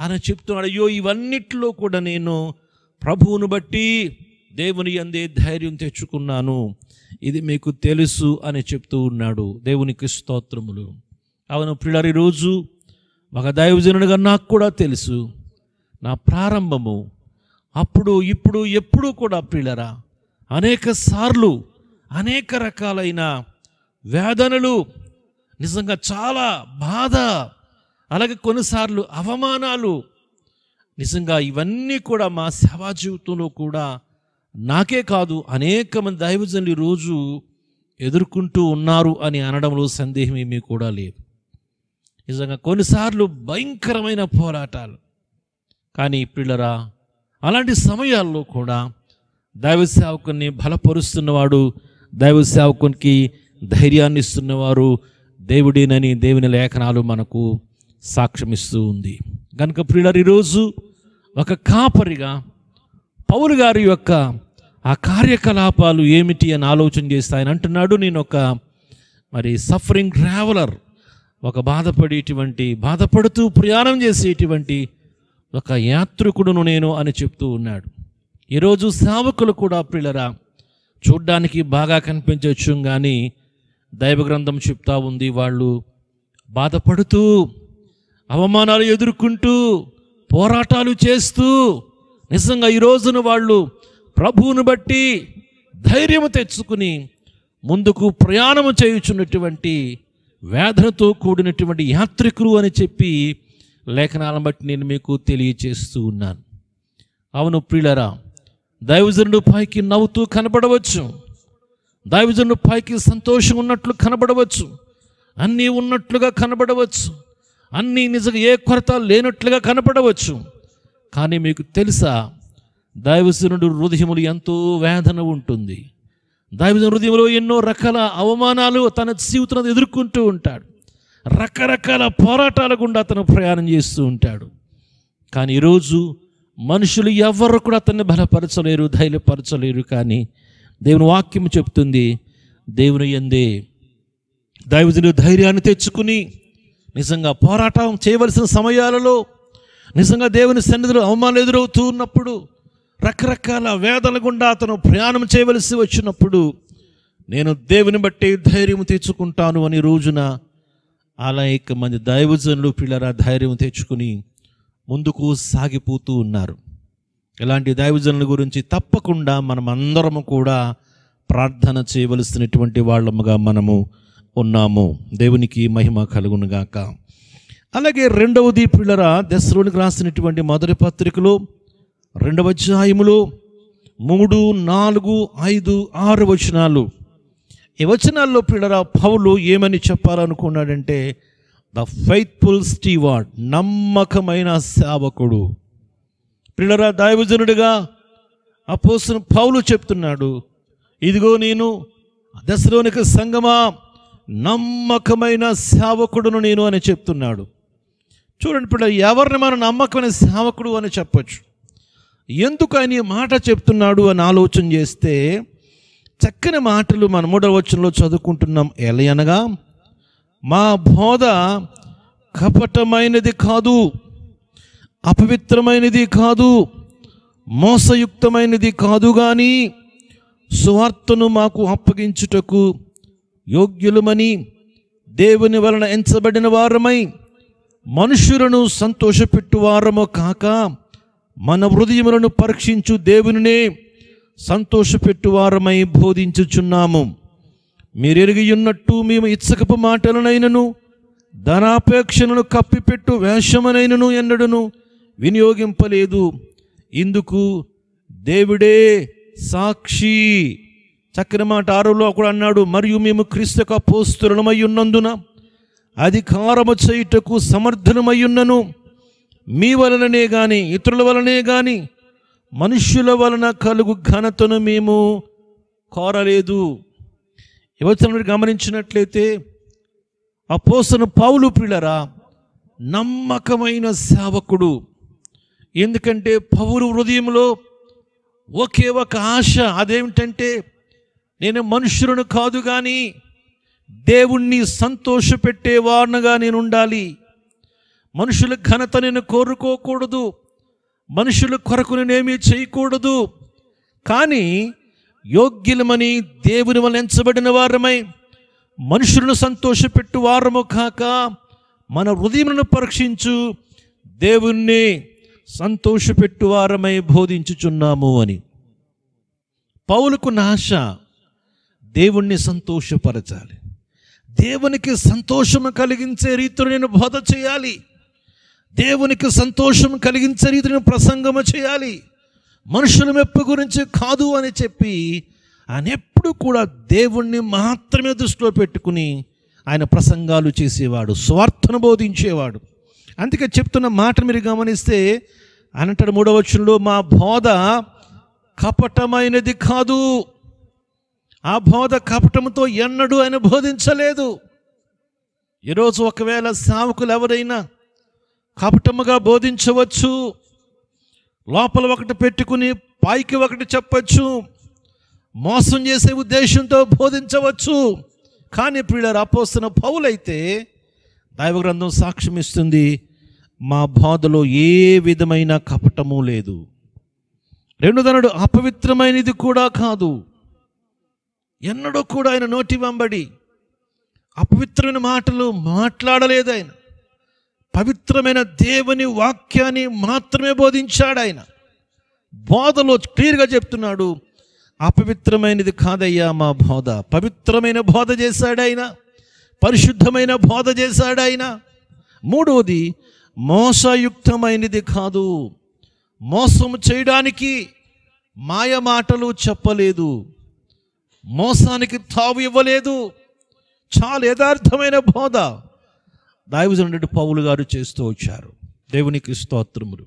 ఆయన చెప్తున్నాడు, అయ్యో ఇవన్నిట్లో కూడా నేను ప్రభువును బట్టి దేవుని యందే ధైర్యం తెచ్చుకున్నాను, ఇది మీకు తెలుసు అని చెప్తూ ఉన్నాడు. దేవునికి స్తోత్రములు. అవును ప్రియులారా, ఈరోజు ఒక దైవజనుడిగా నాకు కూడా తెలుసు, నా ప్రారంభము అప్పుడు ఇప్పుడు ఎప్పుడు కూడా ప్రియులారా అనేక సార్లు అనేక రకాలైన వేదనలు, నిజంగా చాలా బాధ, అలాగే కొన్నిసార్లు అవమానాలు, నిజంగా ఇవన్నీ కూడా మా సేవా జీవితంలో కూడా నాకే కాదు అనేక మంది దైవజనులు ఈరోజు ఎదుర్కొంటూ ఉన్నారు అని అనడంలో సందేహం ఏమీ కూడా లేదు. నిజంగా కొన్నిసార్లు భయంకరమైన పోరాటాలు. కానీ ప్రియులరా, అలాంటి సమయాల్లో కూడా దైవ సేవకుని బలపరుస్తున్నవాడు, దైవ సేవకునికి ధైర్యాన్ని ఇస్తున్నవారు దేవుడేనని దేవుని లేఖనాలు మనకు సాక్ష్యమిస్తూ ఉంది. కనుక ప్రియులరా, ఈరోజు ఒక కాపరిగా పౌలు గారి యొక్క ఆ కార్యకలాపాలు ఏమిటి అని ఆలోచన చేస్తే ఆయన అంటున్నాడు, నేను ఒక సఫరింగ్ ట్రావెలర్, ఒక బాధపడుతూ ప్రయాణం చేసేటువంటి ఒక యాత్రికుడును నేను అని చెప్తూ ఉన్నాడు. ఈరోజు సేవకులు కూడా ప్రియులరా చూడ్డానికి బాగా కనిపించవచ్చు, కానీ దైవ గ్రంథం చెప్తా ఉంది వాళ్ళు బాధపడుతూ, అవమానాలు ఎదుర్కొంటూ, పోరాటాలు చేస్తూ నిజంగా ఈ రోజున వాళ్ళు ప్రభువును బట్టి ధైర్యం తెచ్చుకుని ముందుకు ప్రయాణం చేయుచున్నటువంటి వేదనతో కూడినటువంటి యాత్రికులు అని చెప్పి లేఖనాలను బట్టి నేను మీకు తెలియచేస్తూ ఉన్నాను. అవును ప్రియులరా, దైవజనుడు పైకి నవ్వుతూ కనబడవచ్చు, దైవజనుడు పైకి సంతోషం ఉన్నట్లు కనబడవచ్చు, అన్నీ ఉన్నట్లుగా కనబడవచ్చు, అన్నీ నిజంగా ఏ కొరత లేనట్లుగా కనబడవచ్చు. కానీ మీకు తెలుసా, దైవజనుడు హృదయములు ఎంతో వేదన ఉంటుంది. దైవజనుడు హృదయంలో ఎన్నో రకాల అవమానాలు తన జీవితంలో ఎదుర్కొంటూ ఉంటాడు. రకరకాల పోరాటాల గుండా అతను ప్రయాణం చేస్తూ ఉంటాడు. కానీ ఈరోజు మనుషులు ఎవరు కూడా అతన్ని బలపరచలేరు, ధైర్యపరచలేరు. కానీ దేవుని వాక్యం చెప్తుంది, దేవుని యందే దైవజనుడు ధైర్యాన్ని తెచ్చుకుని నిజంగా పోరాటం చేయవలసిన సమయాలలో, నిజంగా దేవుని సన్నిధిలో అవమానాలు ఎదురవుతూ ఉన్నప్పుడు, రకరకాల వేదన గుండా అతను ప్రయాణం చేయవలసి వచ్చినప్పుడు, నేను దేవుని బట్టి ధైర్యం తెచ్చుకుంటాను అని రోజున అనేక మంది దైవజనులు పిల్లరా ధైర్యం తెచ్చుకుని ముందుకు సాగిపోతూ ఉన్నారు. ఇలాంటి దైవజనుల గురించి తప్పకుండా మనం అందరము కూడా ప్రార్థన చేయవలసినటువంటి వాళ్ళముగా మనము ఉన్నాము. దేవునికి మహిమ కలుగునుగాక. అలాగే రెండవది పిల్లరా, దెస్సలోనికి రాసినటువంటి మొదటి పత్రికలో 2వ అధ్యాయములో 3, 4, 5, 6 వచనాలు. ఈ వచనాల్లో పిల్లరా పౌలు ఏమని చెప్పాలనుకున్నాడంటే, ద ఫెయిత్ఫుల్ స్టీవార్డ్, నమ్మకమైన సేవకుడు. పిల్లరా దైవజనుడిగా అపోస్తలుడు పౌలు చెప్తున్నాడు, ఇదిగో నేను దెస్సలోనిక సంఘమా నమ్మకమైన సేవకుడును నేను అని చెప్తున్నాడు. చూడండి పిల్లలు, ఎవరిని మనం నమ్మకమైన సేవకుడు అని చెప్పచ్చు. ఎందుకు ఆయన ఈ మాట చెప్తున్నాడు అని ఆలోచన చేస్తే చక్కని మాటలు మన 3వ వచనంలో చదువుకుంటున్నాం. ఎలయనగా మా బోధ కపటమైనది కాదు, అపవిత్రమైనది కాదు, మోసయుక్తమైనది కాదు, కానీ సువార్తను మాకు అప్పగించుటకు యోగ్యులమని దేవుని వలన ఎంచబడిన వారమై మనుషులను సంతోషపెట్టువారము కాక మన హృదయములను పరీక్షించు దేవునినే సంతోషపెట్టువారమై బోధించుచున్నాము. మీరెరిగి ఉన్నట్టు మేము ఇచ్చకపు మాటలనైనను ధనాపేక్షలను కప్పిపెట్టు వేషమనైనను ఎన్నడను వినియోగింపలేదు. ఇందుకు దేవుడే సాక్షి. చక్కని మాట 6లో కూడా అన్నాడు, మరియు మేము క్రీస్తుకు అపోస్తలులమై ఉన్నందున అధికారము చేయుటకు సమర్థులమై ఉన్నను, మీ వలననే గాని ఇతరుల వలనే గాని మనుష్యుల వలన కలుగు ఘనతను మేము కోరలేదు. యువతను గమనించినట్లయితే అపోస్తలుడు పౌలు ప్రియులారా నమ్మకమైన సేవకుడు. ఎందుకంటే పౌలు హృదయంలో ఒకే ఒక ఆశ, అదేమిటంటే నేను మనుషులను కాదు కానీ దేవుణ్ణి సంతోషపెట్టేవాడుగా నేను ఉండాలి. మనుషుల ఘనత నేను కోరుకోకూడదు, మనుషుల కొరకు నేనేమీ చేయకూడదు. కానీ యోగ్యులమని దేవుని వలన ఎంచబడిన వారమై మనుషులను సంతోషపెట్టు వారము కాక మన హృదయములను పరీక్షించు దేవుణ్ణి సంతోషపెట్టు వారమై బోధించుచున్నాము అని. పౌలుకు నాశ దేవుణ్ణి సంతోషపరచాలి, దేవునికి సంతోషము కలిగించే రీతిలో నేను బోధ చేయాలి, దేవునికి సంతోషం కలిగించే రీతిని ప్రసంగము చేయాలి, మనుషుల మెప్పు గురించి కాదు అని చెప్పి ఆయన ఎప్పుడు కూడా దేవుణ్ణి మాత్రమే దృష్టిలో పెట్టుకుని ఆయన ప్రసంగాలు చేసేవాడు, స్వార్థను బోధించేవాడు. అందుకే చెప్తున్న మాట మీరు గమనిస్తే ఆయన అంటాడు 3వ వచనంలో, మా బోధ కపటమైనది కాదు. ఆ బోధ కపటంతో ఎన్నడూ ఆయన బోధించలేదు. ఈరోజు ఒకవేళ సేవకులు ఎవరైనా కపటముగా బోధించవచ్చు, లోపల ఒకటి పెట్టుకుని పైకి ఒకటి చెప్పచ్చు, మోసం చేసే ఉద్దేశంతో బోధించవచ్చు. కానీ ప్రియులారా అపోస్తలుడు పౌలైతే దైవ గ్రంథం సాక్ష్యం ఇస్తుంది, మా బోధలో ఏ విధమైన కపటము లేదు. రెండోదనుడు అపవిత్రమైనది కూడా కాదు. ఎన్నడూ కూడా ఆయన నోటి వెంబడి అపవిత్రమైన మాటలు మాట్లాడలేదు. ఆయన పవిత్రమైన దేవుని వాక్యాన్ని మాత్రమే బోధించాడు. ఆయన బోధలో క్లియర్గా చెప్తున్నాడు, అపవిత్రమైనది కాదయ్యా మా బోధ. పవిత్రమైన బోధ చేశాడు ఆయన, పరిశుద్ధమైన బోధ చేశాడు ఆయన. మూడవది, మోసయుక్తమైనది కాదు. మోసం చేయడానికి మాయ మాటలు చెప్పలేదు, మోసానికి తావు ఇవ్వలేదు. చాలా యథార్థమైన బోధ దైవజనుడు పౌలు గారు చేస్తూ వచ్చారు. దేవునికి స్తోత్రములు.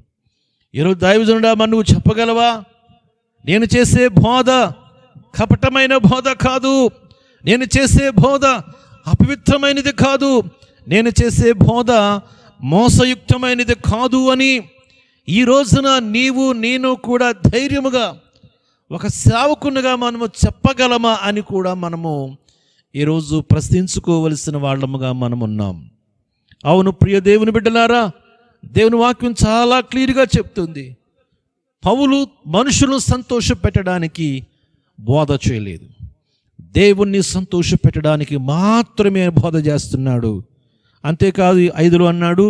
ఈరోజు దైవజనుడా, మరి నువ్వు చెప్పగలవా, నేను చేసే బోధ కపటమైన బోధ కాదు, నేను చేసే బోధ అపవిత్రమైనది కాదు, నేను చేసే బోధ మోసయుక్తమైనది కాదు అని ఈ రోజున నీవు నేను కూడా ధైర్యముగా ఒక సేవకునిగా మనము చెప్పగలమా అని కూడా మనము ఈరోజు ప్రశ్నించుకోవలసిన వాళ్ళముగా మనం ఉన్నాం. అవును ప్రియ దేవుని బిడ్డలారా, దేవుని వాక్యం చాలా క్లియర్గా చెప్తుంది, పౌలు మనుషులను సంతోషపెట్టడానికి బోధ చేయలేదు, దేవుణ్ణి సంతోషపెట్టడానికి మాత్రమే బోధ చేస్తున్నాడు. అంతేకాదు 5లో అన్నాడు,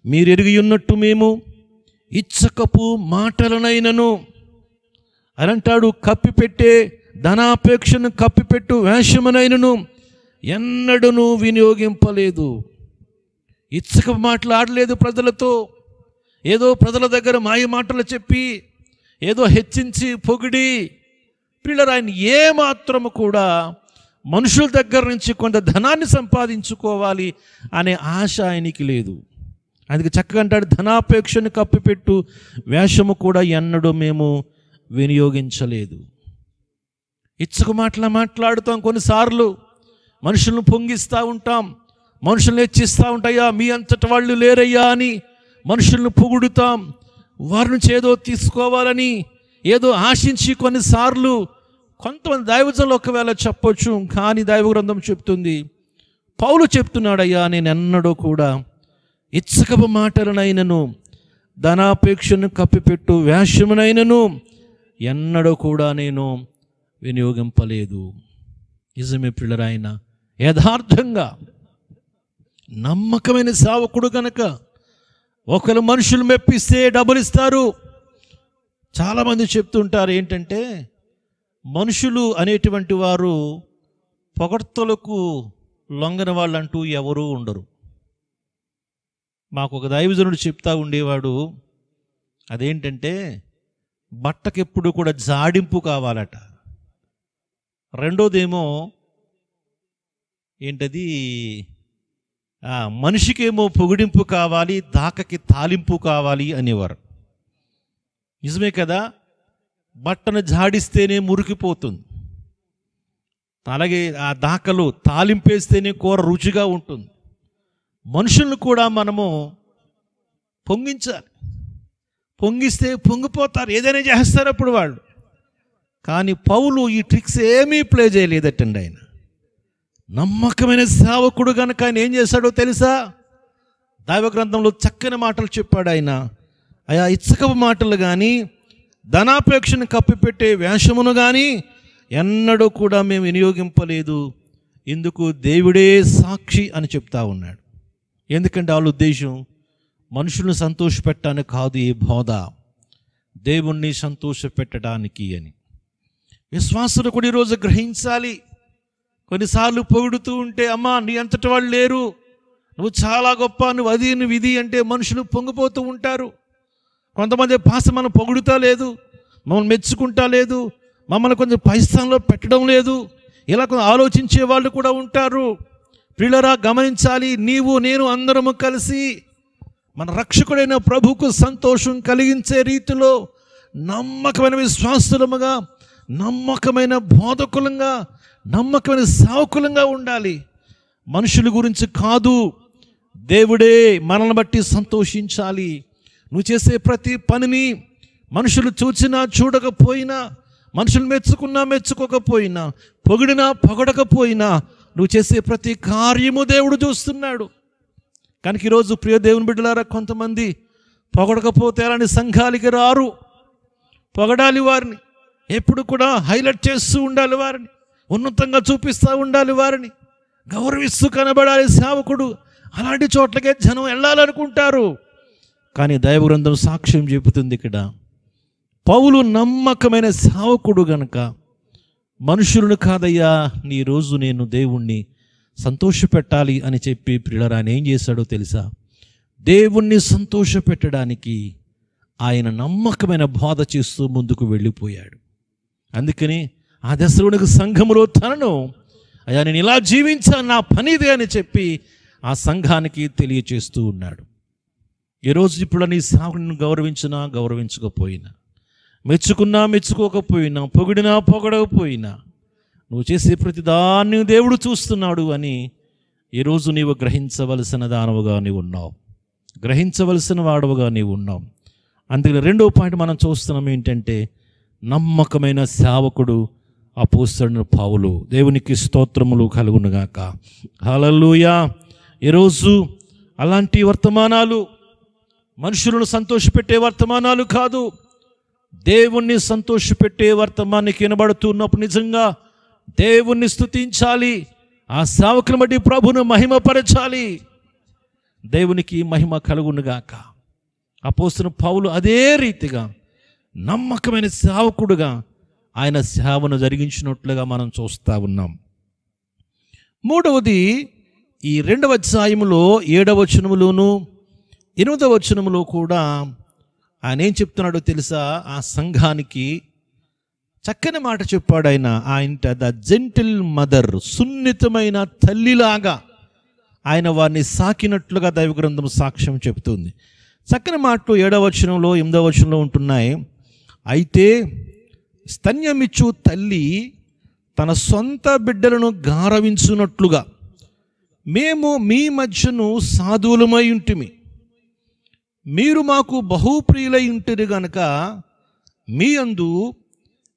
మీరు ఎరిగి ఉన్నట్టు మేము ఇచ్చకపు మాటలనైనను అని అంటాడు, కప్పిపెట్టే ధనాపేక్షను కప్పిపెట్టు వేషమునైనను ఎన్నడూ వినియోగింపలేదు. ఇచ్చకపు మాటలు ఆడలేదు ప్రజలతో. ఏదో ప్రజల దగ్గర మాయ మాటలు చెప్పి ఏదో హెచ్చించి పొగిడి పిల్లలు ఆయన ఏమాత్రము కూడా మనుషుల దగ్గర నుంచి కొంత ధనాన్ని సంపాదించుకోవాలి అనే ఆశ ఆయనకి లేదు. అందుకే చక్కగా అంటాడు, ధనాపేక్షను కప్పిపెట్టు వేషము కూడా ఎన్నడూ మేము వినియోగించలేదు. ఇచ్చక మాటలు మాట్లాడుతాం, కొన్నిసార్లు మనుషులను పొంగిస్తూ ఉంటాం, మనుషులను హెచ్చిస్తూ ఉంటాయా, మీ అంతటి వాళ్ళు లేరయ్యా అని మనుషులను పొగుడుతాం, వారి నుంచి ఏదో తీసుకోవాలని ఏదో ఆశించి కొన్నిసార్లు కొంతమంది దైవజనులు ఒకవేళ చెప్పొచ్చు. కానీ దైవ గ్రంథం చెప్తుంది, పౌలు చెప్తున్నాడయ్యా, నేను ఎన్నడూ కూడా ఇచ్చకపు మాటలనైనను ధనాపేక్షను కప్పిపెట్టు వేషమునైనను ఎన్నడూ కూడా నేను వినియోగింపలేదు. నిజమే పిల్లరాయన, యథార్థంగా నమ్మకమైన సేవకుడు కనుక ఒకరు మనుషులు మెప్పిస్తే డబ్బులు ఇస్తారు. చాలామంది చెప్తుంటారు ఏంటంటే, మనుషులు అనేటువంటి వారు పొగడ్తలకు లొంగని వాళ్ళంటూ ఎవరూ ఉండరు. మాకు ఒక దైవజనుడు చెప్తా ఉండేవాడు, అదేంటంటే బట్టకెప్పుడు కూడా జాడింపు కావాలట. రెండోదేమో ఏంటది, మనిషికేమో పొగిడింపు కావాలి, దాకకి తాలింపు కావాలి అనేవారు. నిజమే కదా, బట్టను జాడిస్తేనే మురికిపోతుంది, అలాగే ఆ దాకలు తాలింపేస్తేనే కూర రుచిగా ఉంటుంది. మనుషులను కూడా మనము పొంగించాలి, పొంగిస్తే పొంగిపోతారు, ఏదైనా చేస్తారు అప్పుడు వాళ్ళు. కానీ పౌలు ఈ ట్రిక్స్ ఏమీ ప్లే చేయలేదటండి. ఆయన నమ్మకమైన సేవకుడు కనుక ఆయన ఏం చేశాడో తెలుసా, దైవ గ్రంథంలో చక్కని మాటలు చెప్పాడు ఆయన. ఆయా ఇచ్చకపు మాటలు కానీ ధనాపేక్షను కప్పిపెట్టే వేషమును కానీ ఎన్నడూ కూడా మేము వినియోగింపలేదు, ఇందుకు దేవుడే సాక్షి అని చెప్తా ఉన్నాడు. ఎందుకంటే వాళ్ళ ఉద్దేశం మనుషులను సంతోషపెట్టడానికి కాదు ఈ బోధ, దేవుణ్ణి సంతోషపెట్టడానికి అని. విశ్వాసులు కూడా ఈరోజు గ్రహించాలి. కొన్నిసార్లు పొగుడుతూ ఉంటే, అమ్మా నీ అంతటి వాళ్ళు లేరు, నువ్వు చాలా గొప్ప, నువ్వు అది నువ్వు ఇది అంటే మనుషులు పొంగిపోతూ ఉంటారు. కొంతమంది భాష మనం పొగుడుతా లేదు, మమ్మల్ని మెచ్చుకుంటా లేదు, మమ్మల్ని కొంచెం పై స్థానంలో పెట్టడం లేదు, ఇలా కొంచెం ఆలోచించే వాళ్ళు కూడా ఉంటారు. ప్రియులరా గమనించాలి, నీవు నేను అందరము కలిసి మన రక్షకుడైన ప్రభువుకు సంతోషం కలిగించే రీతిలో నమ్మకమైన విశ్వాసులముగా, నమ్మకమైన బోధకులంగా, నమ్మకమైన సేవకులంగా ఉండాలి. మనుషుల గురించి కాదు, దేవుడే మనల్ని బట్టి సంతోషించాలి. నువ్వు చేసే ప్రతి పనిని మనుషులు చూచినా చూడకపోయినా, మనుషులు మెచ్చుకున్నా మెచ్చుకోకపోయినా, పొగిడినా పొగడకపోయినా నువ్వు చేసే ప్రతి కార్యము దేవుడు చూస్తున్నాడు. కనుక ఈరోజు ప్రియ దేవుని బిడ్డలారా, కొంతమంది పొగడకపోతే అలాంటి సంఘాలకి రారు. పొగడాలి వారిని, ఎప్పుడు కూడా హైలైట్ చేస్తూ ఉండాలి, వారిని ఉన్నతంగా చూపిస్తూ ఉండాలి, వారిని గౌరవిస్తూ కనబడాలి సేవకుడు. అలాంటి చోట్లకే జనం వెళ్ళాలనుకుంటారు. కానీ దైవ గ్రంథం సాక్ష్యం చెబుతుంది ఇక్కడ, పౌలు నమ్మకమైన సేవకుడు గనక మనుషులను కాదయ్యా, నీ రోజు నేను దేవుణ్ణి సంతోషపెట్టాలి అని చెప్పి ప్రియులారా ఆయన ఏం చేశాడో తెలుసా? దేవుణ్ణి సంతోషపెట్టడానికి ఆయన నమ్మకమైన బోధ చేస్తూ ముందుకు వెళ్ళిపోయాడు. అందుకని ఆ దశలోనికి సంఘములో తనను, అయ్యా నేను ఇలా జీవించాను, నా పనిదే అని చెప్పి ఆ సంఘానికి తెలియచేస్తూ ఉన్నాడు. ఈరోజు ఇప్పుడు నీ సేవకుడిని గౌరవించినా గౌరవించకపోయినా, మెచ్చుకున్నా మెచ్చుకోకపోయినా, పొగిడినా పొగడకపోయినా, నువ్వు చేసే ప్రతి దాన్ని దేవుడు చూస్తున్నాడు అని ఈరోజు నీవు గ్రహించవలసిన దానవుగా నీవు ఉన్నావు, గ్రహించవలసిన వాడవుగా నీవు ఉన్నావు. అందుకని రెండో పాయింట్ మనం చూస్తున్నాం ఏంటంటే, నమ్మకమైన సేవకుడు అపోస్తలుడైన పౌలు. దేవునికి స్తోత్రములు కలుగునుగాక. హల్లెలూయా. ఈరోజు అలాంటి వర్తమానాలు మనుషులను సంతోషపెట్టే వర్తమానాలు కాదు, దేవుణ్ణి సంతోషపెట్టే వర్తమానానికి వినబడుతున్నప్పుడు నిజంగా దేవుణ్ణి స్తుతించాలి, ఆ సేవకుని బట్టి ప్రభువును మహిమపరచాలి. దేవునికి మహిమ కలుగునుగాక. అపోస్తలుడైన పౌలు అదే రీతిగా నమ్మకమైన సేవకుడుగా ఆయన సేవను జరిగించినట్లుగా మనం చూస్తూ ఉన్నాం. మూడవది, ఈ 2వ అధ్యాయములో 7వ వచనములోను 8వ వచనములో కూడా ఆయన ఏం చెప్తున్నాడో తెలుసా? ఆ సంఘానికి చక్కని మాట చెప్పాడు ఆయన. ద జెంటిల్ మదర్, సున్నితమైన తల్లిలాగా ఆయన వారిని సాకినట్లుగా దైవ గ్రంథం సాక్ష్యం చెబుతుంది. చక్కని మాటలు 7వ వచనంలో 8వ వచనంలో ఉంటున్నాయి. అయితే స్తన్యమిచ్చు తల్లి తన సొంత బిడ్డలను గారవించున్నట్లుగా మేము మీ మధ్యను సాధువులమై ఉంటిమి. మీరు మాకు బహుప్రియులై ఉంటిరి గనుక మీ యందు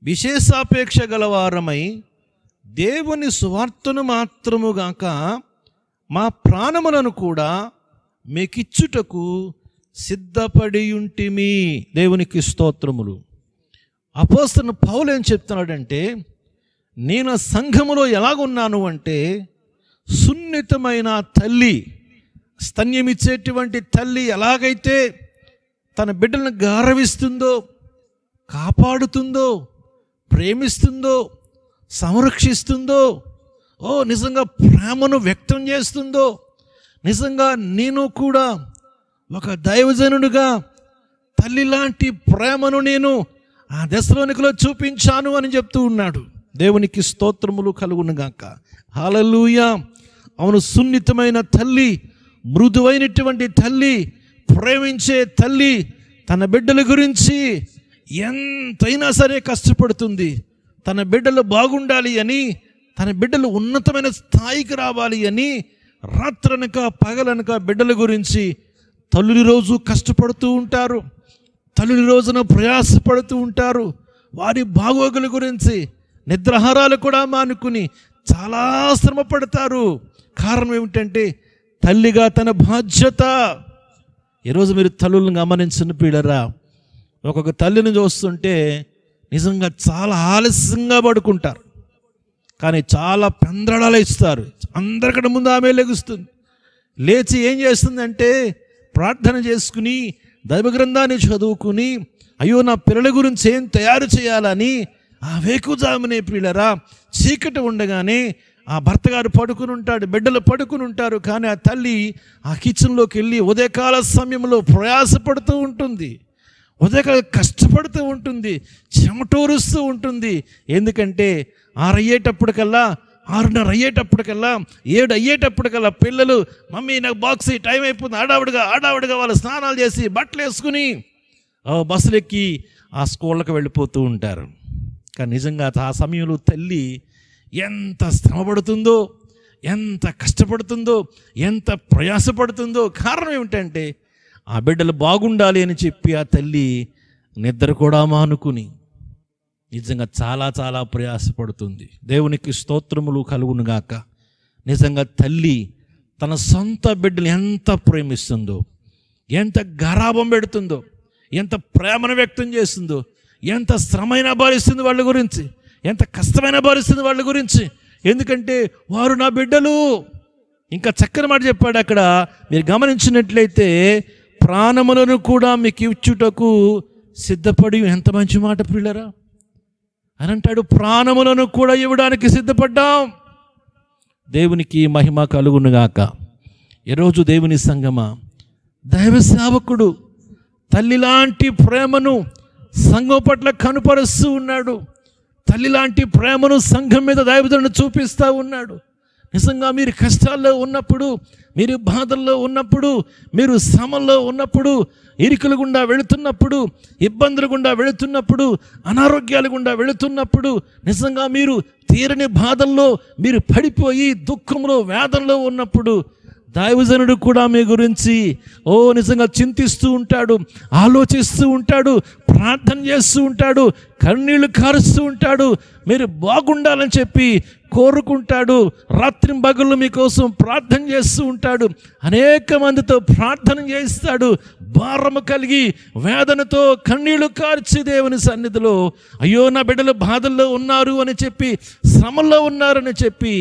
విశేషాపేక్ష గలవారమై దేవుని సువార్తను మాత్రముగాక మా ప్రాణములను కూడా మీకిచ్చుటకు సిద్ధపడి ఉంటిమి. దేవునికి స్తోత్రములు. అపోస్తలుడైన పౌలు ఏం చెప్తున్నాడంటే, నేను సంఘములో ఎలాగున్నాను అంటే, సున్నితమైన తల్లి, స్తన్యమిచ్చేటువంటి తల్లి ఎలాగైతే తన బిడ్డలను గారవిస్తుందో, కాపాడుతుందో, ప్రేమిస్తుందో, సంరక్షిస్తుందో, నిజంగా ప్రేమను వ్యక్తం చేస్తుందో, నిజంగా నేను కూడా ఒక దైవజనుడిగా తల్లి లాంటి ప్రేమను నేను ఆ దశలోనికలో చూపించాను అని చెప్తూ ఉన్నాడు. దేవునికి స్తోత్రములు కలుగునుగాక. హల్లెలూయా. అవును, సున్నితమైన తల్లి, మృదువైనటువంటి తల్లి, ప్రేమించే తల్లి తన బిడ్డల గురించి ఎంతైనా సరే కష్టపడుతుంది. తన బిడ్డలు బాగుండాలి అని, తన బిడ్డలు ఉన్నతమైన స్థాయికి రావాలి అని రాత్రనక పగలనక బిడ్డల గురించి తల్లుల రోజు కష్టపడుతూ ఉంటారు, తల్లుల రోజున ప్రయాసపడుతూ ఉంటారు. వారి బాగోగుల గురించి నిద్రాహారాలు కూడా మానుకుని చాలా శ్రమ పడతారు. కారణం ఏమిటంటే, తల్లిగా తన బాధ్యత. ఈరోజు మీరు తల్లులను గమనించిన పీడరా, ఒక్కొక్క తల్లిని చూస్తుంటే నిజంగా చాలా ఆలస్యంగా పడుకుంటారు, కానీ చాలా పెందడాలు ఇస్తారు. అందరికంటే ముందు ఆమె లెగుస్తుంది. లేచి ఏం చేస్తుందంటే, ప్రార్థన చేసుకుని దైవ గ్రంథాన్ని చదువుకుని, అయ్యో నా పిల్లల గురించి ఏం తయారు చేయాలని ఆ వేకుజామునే ప్రియులరా చీకటి ఉండగానే ఆ భర్త గారు పడుకుని ఉంటాడు, బిడ్డలు పడుకుని ఉంటారు, కానీ ఆ తల్లి ఆ కిచెన్లోకి వెళ్ళి ఉదయకాల సమయంలో ప్రయాసపడుతూ ఉంటుంది, ఉదయకాలం కష్టపడుతూ ఉంటుంది, చెమటూరుస్తూ ఉంటుంది. ఎందుకంటే 6 అయ్యేటప్పటికల్లా, 6:30 అయ్యేటప్పటికల్లా, 7 అయ్యేటప్పటికల్లా పిల్లలు మమ్మీ నాకు బాక్స్ టైం అయిపోతుంది, ఆడావిడిగా వాళ్ళు స్నానాలు చేసి బట్టలు వేసుకుని బస్సులు ఎక్కి ఆ స్కూళ్ళకి వెళ్ళిపోతూ ఉంటారు. కానీ నిజంగా ఆ సమయంలో తల్లి ఎంత శ్రమపడుతుందో, ఎంత కష్టపడుతుందో, ఎంత ప్రయాసపడుతుందో. కారణం ఏమిటంటే, ఆ బిడ్డలు బాగుండాలి అని చెప్పి ఆ తల్లి నిద్ర కూడా మానుకుని నిజంగా చాలా చాలా ప్రయాసపడుతుంది. దేవునికి స్తోత్రములు కలుగునుగాక. నిజంగా తల్లి తన సొంత బిడ్డలు ఎంత ప్రేమిస్తుందో, ఎంత గారాబం పెడుతుందో, ఎంత ప్రేమను వ్యక్తం చేస్తుందో, ఎంత శ్రమైన భరిస్తుంది వాళ్ళ గురించి, ఎంత కష్టమైన భరిస్తుంది వాళ్ళ గురించి. ఎందుకంటే వారు నా బిడ్డలు. ఇంకా చక్కని మాట చెప్పాడు అక్కడ, మీరు గమనించినట్లయితే ప్రాణములను కూడా మీకు ఇచ్చుటకు సిద్ధపడి. ఎంత మంచి మాట పిల్లరా అని అంటాడు, ప్రాణములను కూడా ఇవ్వడానికి సిద్ధపడ్డాం. దేవునికి మహిమ కలుగునుగాక. ఈరోజు దేవుని సంగమా, దైవ సేవకుడు తల్లి లాంటి ప్రేమను సంఘం పట్ల కనుపరుస్తూ ఉన్నాడు. తల్లి లాంటి ప్రేమను సంఘం మీద దైవజనుడు చూపిస్తూ ఉన్నాడు. నిజంగా మీరు కష్టాల్లో ఉన్నప్పుడు, మీరు బాధల్లో ఉన్నప్పుడు, మీరు శ్రమల్లో ఉన్నప్పుడు, ఇరుకులు గుండా వెళుతున్నప్పుడు, ఇబ్బందులు గుండా వెళుతున్నప్పుడు, అనారోగ్యాలు గుండా వెళుతున్నప్పుడు, నిజంగా మీరు తీరని బాధల్లో మీరు పడిపోయి దుఃఖంలో వేదనలో ఉన్నప్పుడు దైవజనుడు కూడా మీ గురించి నిజంగా చింతిస్తూ ఉంటాడు, ఆలోచిస్తూ ఉంటాడు, ప్రార్థన చేస్తూ ఉంటాడు, కన్నీళ్లు కారుస్తూ ఉంటాడు, మీరు బాగుండాలని చెప్పి కోరుకుంటాడు. రాత్రింబగళ్ళు మీకోసం ప్రార్థన చేస్తూ ఉంటాడు, అనేక మందితో ప్రార్థన చేయిస్తాడు. భారము కలిగి వేదనతో కన్నీళ్లు కార్చి దేవుని సన్నిధిలో అయ్యో నా బిడ్డలు బాధల్లో ఉన్నారు అని చెప్పి, శ్రమల్లో ఉన్నారని చెప్పి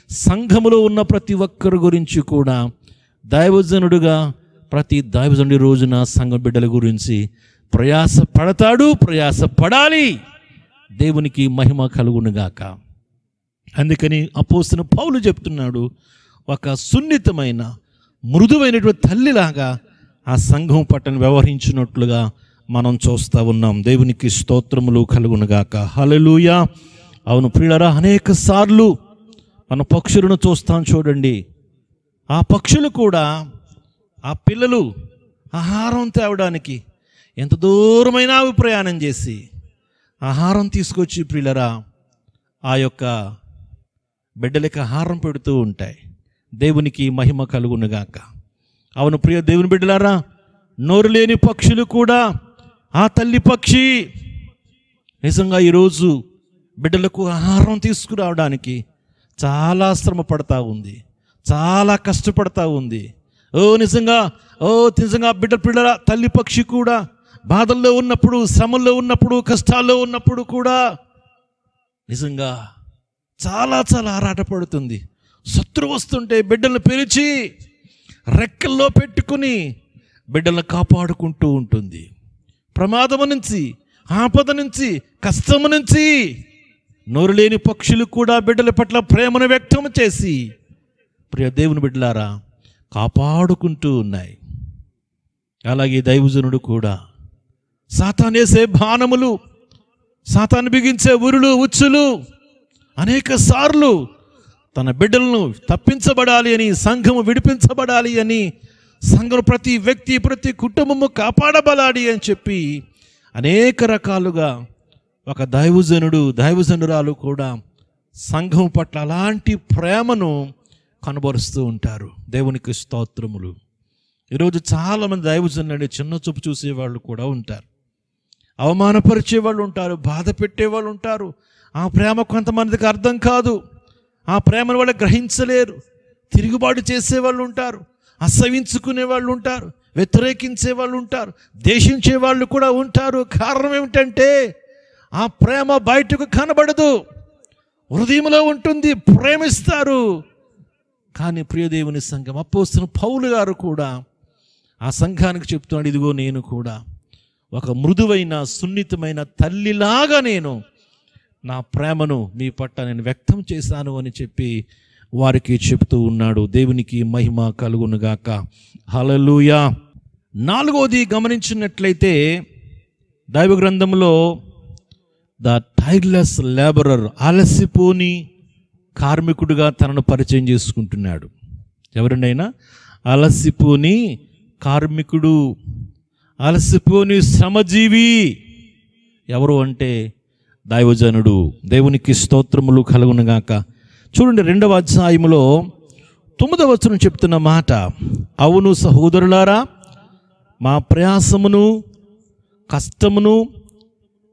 సంఘములో ఉన్న ప్రతి ఒక్కరి గురించి కూడా దైవజనుడుగా ప్రతి దైవజనుడి రోజున సంఘ బిడ్డల గురించి ప్రయాస పడతాడు, ప్రయాస పడాలి. దేవునికి మహిమ కలుగునుగాక. అందుకని అపోస్తలుడైన పౌలు చెప్తున్నాడు, ఒక సున్నితమైన మృదువైనటువంటి తల్లిలాగా ఆ సంఘం పట్టణ వ్యవహరించినట్లుగా మనం చూస్తూ ఉన్నాం. దేవునికి స్తోత్రములు కలుగునుగాక. హల్లెలూయా. అవును ప్రియులారా, అనేక సార్లు మన పక్షులను చూస్తాం చూడండి. ఆ పక్షులు కూడా ఆ పిల్లలు ఆహారం తేవడానికి ఎంత దూరమైనా అవి ప్రయాణం చేసి ఆహారం తీసుకొచ్చి ప్రియులరా ఆ యొక్క బిడ్డలకి ఆహారం పెడుతూ ఉంటాయి. దేవునికి మహిమ కలుగునుగాక. అవును ప్రియ దేవుని బిడ్డలారా, నోరు లేని పక్షులు కూడా ఆ తల్లి పక్షి నిజంగా ఈరోజు బిడ్డలకు ఆహారం తీసుకురావడానికి చాలా శ్రమ పడతా ఉంది, చాలా కష్టపడతా ఉంది. నిజంగా బిడ్డల తల్లి పక్షి కూడా బాధల్లో ఉన్నప్పుడు, శ్రమల్లో ఉన్నప్పుడు, కష్టాల్లో ఉన్నప్పుడు కూడా నిజంగా చాలా చాలా ఆరాటపడుతుంది. శత్రువు వస్తుంటే బిడ్డలను పిలిచి రెక్కల్లో పెట్టుకుని బిడ్డలను కాపాడుకుంటూ ఉంటుంది. ప్రమాదము నుంచి, ఆపద నుంచి, కష్టము నుంచి. నోరు లేని పక్షులు కూడా బిడ్డల పట్ల ప్రేమను వ్యక్తం చేసి ప్రియ దేవుని బిడ్డలారా కాపాడుకుంటూ ఉన్నాయి. అలాగే దైవజనుడు కూడా సాతానేసే బాణములు, సాతాను బిగించే ఉరులు, ఉచ్చులు అనేక సార్లు తన బిడ్డలను తప్పించబడాలి అని, సంఘము విడిపించబడాలి అని, సంఘం ప్రతి వ్యక్తి, ప్రతి కుటుంబము కాపాడబడాలి అని చెప్పి అనేక రకాలుగా ఒక దైవజనురాలు కూడా సంఘం పట్ల అలాంటి ప్రేమను కనబరుస్తూ ఉంటారు. దేవునికి స్తోత్రములు. ఈరోజు చాలామంది దైవజనులని చిన్న చూపు చూసేవాళ్ళు కూడా ఉంటారు, అవమానపరిచే వాళ్ళు ఉంటారు, బాధ పెట్టేవాళ్ళు ఉంటారు. ఆ ప్రేమ కొంతమందికి అర్థం కాదు, ఆ ప్రేమను వాళ్ళు గ్రహించలేరు. తిరుగుబాటు చేసేవాళ్ళు ఉంటారు, అసహించుకునే వాళ్ళు ఉంటారు, వ్యతిరేకించే వాళ్ళు ఉంటారు, ద్వేషించే వాళ్ళు కూడా ఉంటారు. కారణం ఏమిటంటే ఆ ప్రేమ బయటకు కనబడదు, హృదయంలో ఉంటుంది, ప్రేమిస్తారు. కానీ ప్రియదేవుని సంఘం, అపోస్తలుడైన పౌలు గారు కూడా ఆ సంఘానికి చెప్తున్నాడు, ఇదిగో నేను కూడా ఒక మృదువైన సున్నితమైన తల్లిలాగా నేను నా ప్రేమను మీ పట్ల నేను వ్యక్తం చేశాను అని చెప్పి వారికి చెప్తూ ఉన్నాడు. దేవునికి మహిమ కలుగునుగాక. హల్లెలూయా. 4వది గమనించినట్లయితే దైవ గ్రంథంలో ద టైర్లెస్ లేబరర్, అలసిపోని కార్మికుడిగా తనను పరిచయం చేసుకుంటున్నాడు. ఎవరినైనా అలసిపోని కార్మికుడు, అలసిపోని శ్రమజీవి ఎవరు అంటే దైవజనుడు. దేవునికి స్తోత్రములు కలుగునుగాక. చూడండి 2వ అధ్యాయములో 9వ వచనం చెప్తున్న మాట, అవును సహోదరులారా, మా ప్రయాసమును కష్టమును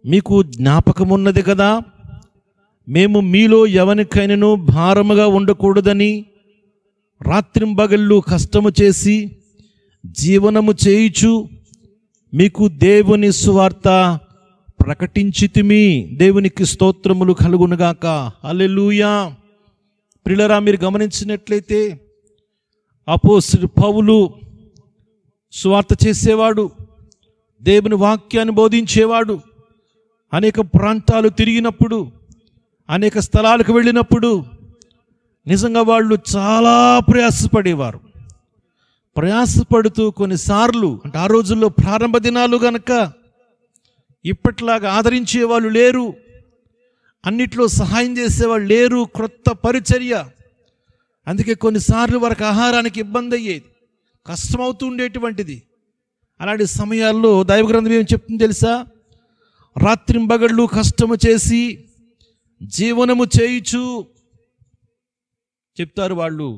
మీకు జ్ఞాపకమున్నది కదా. మేము మీలో ఎవరికైనాను భారముగా ఉండకూడదని రాత్రింబగళ్ళు కష్టము చేసి జీవనము చేయుచు మీకు దేవుని సువార్త ప్రకటించితిమి. దేవునికి స్తోత్రములు కలుగునుగాక. హల్లెలూయా. ప్రియులారా, మీరు గమనించినట్లయితే అపోస్తలుడు పౌలు సువార్త చేసేవాడు, దేవుని వాక్యాన్ని బోధించేవాడు. అనేక ప్రాంతాలు తిరిగినప్పుడు, అనేక స్థలాలకు వెళ్ళినప్పుడు నిజంగా వాళ్ళు చాలా ప్రయాసపడేవారు. ప్రయాసపడుతూ కొన్నిసార్లు, అంటే ఆ రోజుల్లో ప్రారంభ దినాలు గనక ఇప్పట్లాగా ఆదరించేవాళ్ళు లేరు, అన్నిట్లో సహాయం చేసేవాళ్ళు లేరు, క్రొత్త పరిచర్య. అందుకే కొన్నిసార్లు వారికి ఆహారానికి ఇబ్బంది అయ్యేది, కష్టమవుతూ ఉండేటువంటిది. అలాంటి సమయాల్లో దైవ గ్రంథం ఏం చెప్తుంది తెలుసా? రాత్రింబగళ్ళు కష్టము చేసి జీవనము చేయుచు చెప్తారు. వాళ్ళు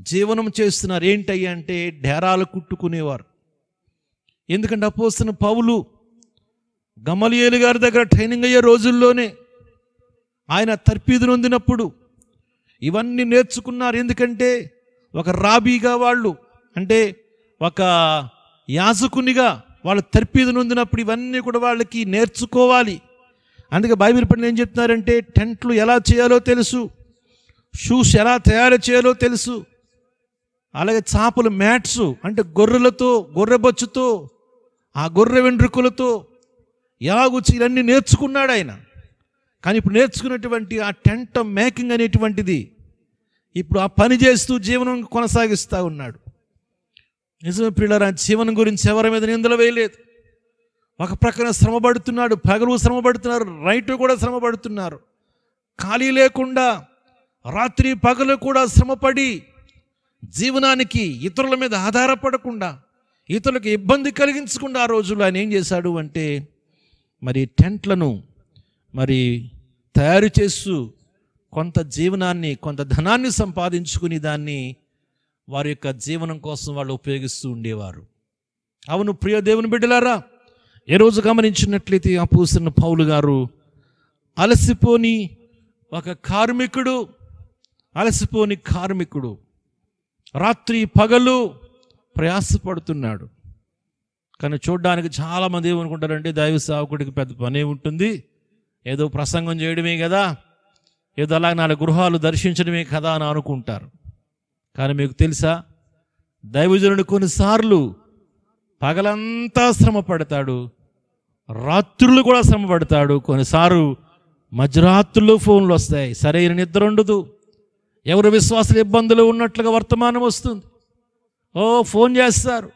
జీవనం చేస్తున్నారు. ఏంటయ్యా అంటే డేరాలు కుట్టుకునేవారు. ఎందుకంటే అపోస్తలుడైన పౌలు గమలీయేలు గారి దగ్గర ట్రైనింగ్ అయ్యే రోజుల్లోనే ఆయన తర్పీదు నొందినప్పుడు ఇవన్నీ నేర్చుకున్నారు. ఎందుకంటే ఒక రాబీగా వాళ్ళు, అంటే ఒక యాజకునిగా వాళ్ళు తర్పీదు నొందినప్పుడు ఇవన్నీ కూడా వాళ్ళకి నేర్చుకోవాలి. అందుకే బైబిల్ పని ఏం చెప్తున్నారంటే టెంట్లు ఎలా చేయాలో తెలుసు, షూస్ ఎలా తయారు చేయాలో తెలుసు, అలాగే చాపలు మ్యాట్స్ అంటే గొర్రెలతో, గొర్రెబొచ్చుతో, ఆ గొర్రె వెంట్రుకలతో ఎలాగొచ్చి ఇవన్నీ నేర్చుకున్నాడు ఆయన. కానీ ఇప్పుడు నేర్చుకున్నటువంటి ఆ టెంట్ మేకింగ్ అనేటువంటిది ఇప్పుడు ఆ పని చేస్తూ జీవనం కొనసాగిస్తూ ఉన్నాడు. నిజమే ప్రియులారా, జీవనం గురించి ఎవరి మీద నిందలు వేయలేదు. ఒక ప్రక్కన శ్రమ పడుతున్నాడు, పగలు శ్రమ పడుతున్నారు, రైట్ కూడా శ్రమ పడుతున్నారు. ఖాళీ లేకుండా రాత్రి పగలు కూడా శ్రమపడి జీవనానికి ఇతరుల మీద ఆధారపడకుండా, ఇతరులకు ఇబ్బంది కలిగించకుండా ఆ రోజుల్లో ఆయన ఏం చేశాడు అంటే మరి టెంట్లను మరి తయారు చేస్తూ కొంత జీవనాన్ని, కొంత ధనాన్ని సంపాదించుకుని దాన్ని వారి యొక్క జీవనం కోసం వాళ్ళు ఉపయోగిస్తూ ఉండేవారు. అవును ప్రియ దేవుని బిడ్డలారా, ఏ రోజు గమనించినట్లయితే అపోస్తలుడైన పౌలు గారు అలసిపోని ఒక కార్మికుడు, అలసిపోని కార్మికుడు, రాత్రి పగలు ప్రయాసపడుతున్నాడు. కానీ చూడడానికి చాలామంది ఏమనుకుంటారంటే దైవ సేవకుడికి పెద్ద పనే ఉంటుంది, ఏదో ప్రసంగం చేయడమే కదా, ఏదో అలాగే 4 గృహాలు దర్శించడమే కదా అని అనుకుంటారు. కానీ మీకు తెలుసా, దైవజనుడు కొన్నిసార్లు పగలంతా శ్రమ పడతాడు, రాత్రులు కూడా శ్రమ పడతాడు. కొన్నిసార్లు మధ్యరాత్రులు ఫోన్లు వస్తాయి, సరైన నిద్ర ఉండదు, ఎవరు విశ్వాసాలు ఇబ్బందులు ఉన్నట్లుగా వర్తమానం వస్తుంది. ఫోన్ చేస్తారు,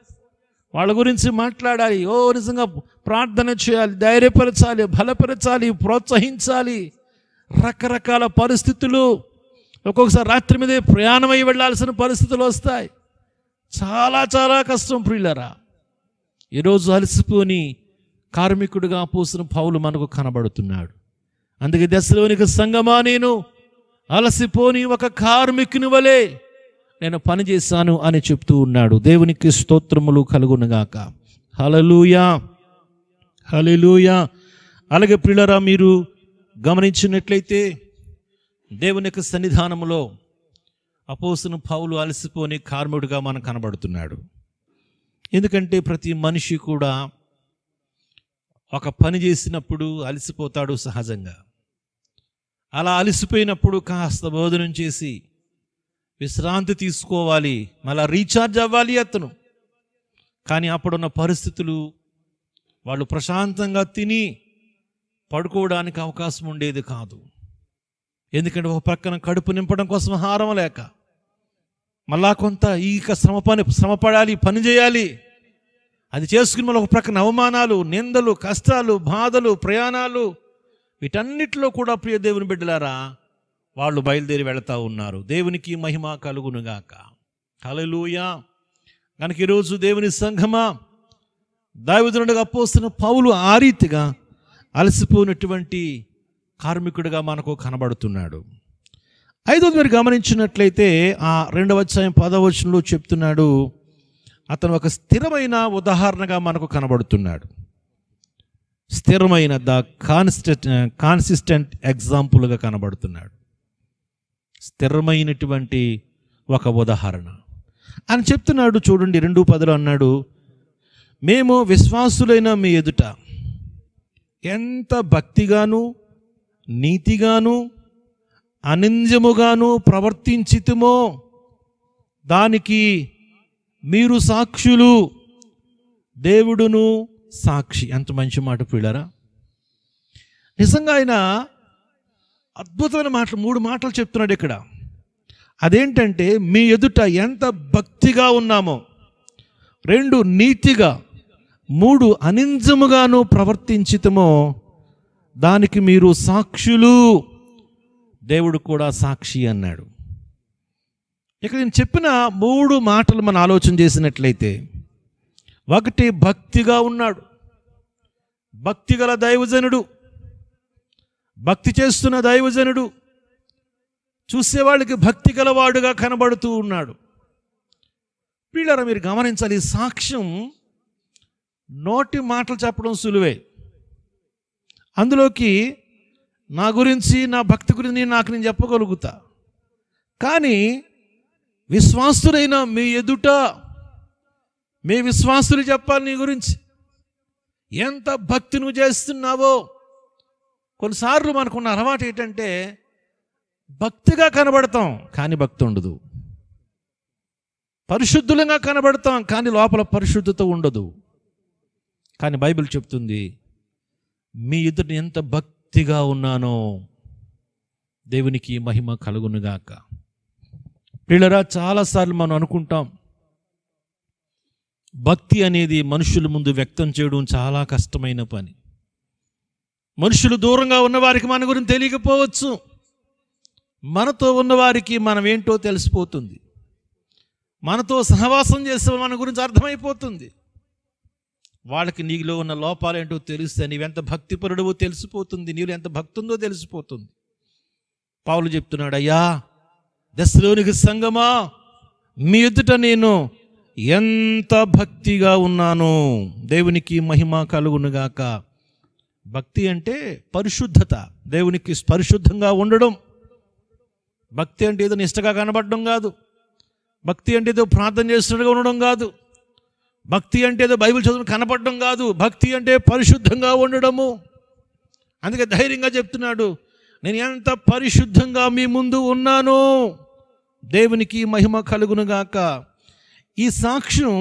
వాళ్ళ గురించి మాట్లాడాలి, నిజంగా ప్రార్థన చేయాలి, ధైర్యపరచాలి, బలపరచాలి, ప్రోత్సహించాలి. రకరకాల పరిస్థితులు, ఒక్కొక్కసారి రాత్రి మీదే ప్రయాణమై వెళ్ళాల్సిన పరిస్థితులు వస్తాయి. చాలా చాలా కష్టం ప్రియులరా. ఈరోజు అలసిపోని కార్మికుడిగా అపోస్తలుడైన పౌలు మనకు కనబడుతున్నాడు. అందుకే దశలోనిక సంఘమా, నేను అలసిపోని ఒక కార్మికుని వలె నేను పని చేశాను అని చెప్తూ ఉన్నాడు. దేవునికి స్తోత్రములు కలుగునుగాక. హల్లెలూయా, హల్లెలూయా. అలాగే ప్రియులారా, మీరు గమనించినట్లయితే దేవుని యొక్క సన్నిధానంలో అపోస్తలుడైన పౌలు అలసిపోని కార్మికుడిగా మనకు కనబడుతున్నాడు. ఎందుకంటే ప్రతి మనిషి కూడా ఒక పని చేసినప్పుడు అలసిపోతాడు సహజంగా. అలా అలసిపోయినప్పుడు కాస్త భోజనం చేసి విశ్రాంతి తీసుకోవాలి, మళ్ళీ రీఛార్జ్ అవ్వాలి అతను. కానీ అప్పుడున్న పరిస్థితులు, వాళ్ళు ప్రశాంతంగా తిని పడుకోవడానికి అవకాశం ఉండేది కాదు. ఎందుకంటే ఒక ప్రక్కన కడుపు నింపడం కోసం ఆహారం లేక, మళ్ళా కొంత ఇక శ్రమపడాలి, పని చేయాలి. అది చేసుకుని మళ్ళీ ఒక ప్రక్కన అవమానాలు, నిందలు, కష్టాలు, బాధలు, ప్రయాణాలు, వీటన్నిటిలో కూడా ప్రియ దేవుని బిడ్డలారా వాళ్ళు బయలుదేరి వెళతా ఉన్నారు. దేవునికి మహిమ కలుగునుగాక. హల్లెలూయా. కనుక ఈరోజు దేవుని సంఘమా, దైవజనుడిగా అపోస్తలుడైన పౌలు ఆ రీతిగా అలసిపోయినటువంటి కార్మికుడిగా మనకు కనబడుతున్నాడు. 5వ మీరు గమనించినట్లయితే ఆ 2వ అధ్యాయం 10వ వచనంలో చెప్తున్నాడు, అతను ఒక స్థిరమైన ఉదాహరణగా మనకు కనబడుతున్నాడు. స్థిరమైన కాన్సిస్టెంట్ ఎగ్జాంపుల్గా కనబడుతున్నాడు. స్థిరమైనటువంటి ఒక ఉదాహరణ అని చెప్తున్నాడు. చూడండి 2:10 అన్నాడు, మేము విశ్వాసులైన మీ ఎదుట ఎంత భక్తిగాను నీతిగాను అనింద్యముగాను ప్రవర్తించితుమో దానికి మీరు సాక్షులు, దేవుడును సాక్షి. ఎంత మంచి మాట పిల్లరా. నిజంగా ఆయన అద్భుతమైన మాటలు 3 మాటలు చెప్తున్నాడు ఇక్కడ. అదేంటంటే మీ ఎదుట ఎంత భక్తిగా ఉన్నామో, 2 నీతిగా, 3 అనింద్యముగాను ప్రవర్తించితమో దానికి మీరు సాక్షులు, దేవుడు కూడా సాక్షి అన్నాడు. ఇక నేను చెప్పిన 3 మాటలు మనం ఆలోచన చేసినట్లయితే, 1 భక్తిగా ఉన్నాడు, భక్తిగల దైవజనుడు, భక్తి చేస్తున్న దైవజనుడు, చూసేవాళ్ళకి భక్తి గలవాడుగా కనబడుతూ ఉన్నాడు. పిల్లరా మీరు గమనించాలి, ఈ సాక్ష్యం నోటి మాటలు చెప్పడం సులువే. అందులోకి నా గురించి, నా భక్తి గురించి నేను చెప్పగలుగుతా. కానీ విశ్వాసులైన మీ ఎదుట మీ విశ్వాసులు చెప్పాలి నీ గురించి, ఎంత భక్తి నువ్వు చేస్తున్నావో. కొన్నిసార్లు మనకున్న అలవాటు ఏంటంటే భక్తిగా కనబడతాం కానీ భక్తి ఉండదు, పరిశుద్ధులంగా కనబడతాం కానీ లోపల పరిశుద్ధత ఉండదు. కానీ బైబిల్ చెప్తుంది, మీ ఎదుట ఎంత భక్తిగా ఉన్నానో దేవునికి మహిమ కలుగునుగాక. పిల్లరా, చాలాసార్లు మనం అనుకుంటాం భక్తి అనేది మనుషుల ముందు వ్యక్తం చేయడం చాలా కష్టమైన పని. మనుషులు దూరంగా ఉన్నవారికి మన గురించి తెలియకపోవచ్చు, మనతో ఉన్నవారికి మనం ఏంటో తెలిసిపోతుంది, మనతో సహవాసం చేసే మన గురించి అర్థమైపోతుంది. వాళ్ళకి నీలో ఉన్న లోపాలేంటో తెలిస్తే నీవెంత భక్తిపరుడవో తెలిసిపోతుంది, నీలో ఎంత భక్తి ఉందో తెలిసిపోతుంది. పౌలు చెప్తున్నాడు, అయ్యా దశలోనికి సంగమా, మీ ఎదుట నేను ఎంత భక్తిగా ఉన్నాను, దేవునికి మహిమ కలుగునుగాక. భక్తి అంటే పరిశుద్ధత, దేవునికి పరిశుద్ధంగా ఉండడం. భక్తి అంటే ఏదో నిష్టగా కనబడడం కాదు, భక్తి అంటే ఏదో ప్రార్థన చేస్తున్నట్టుగా ఉండడం కాదు, భక్తి అంటే ఏదో బైబిల్ చదువు కనపడడం కాదు, భక్తి అంటే పరిశుద్ధంగా ఉండడము. అందుకే ధైర్యంగా చెప్తున్నాడు, నేను ఎంత పరిశుద్ధంగా మీ ముందు ఉన్నాను, దేవునికి మహిమ కలుగునుగాక. ఈ సాక్ష్యం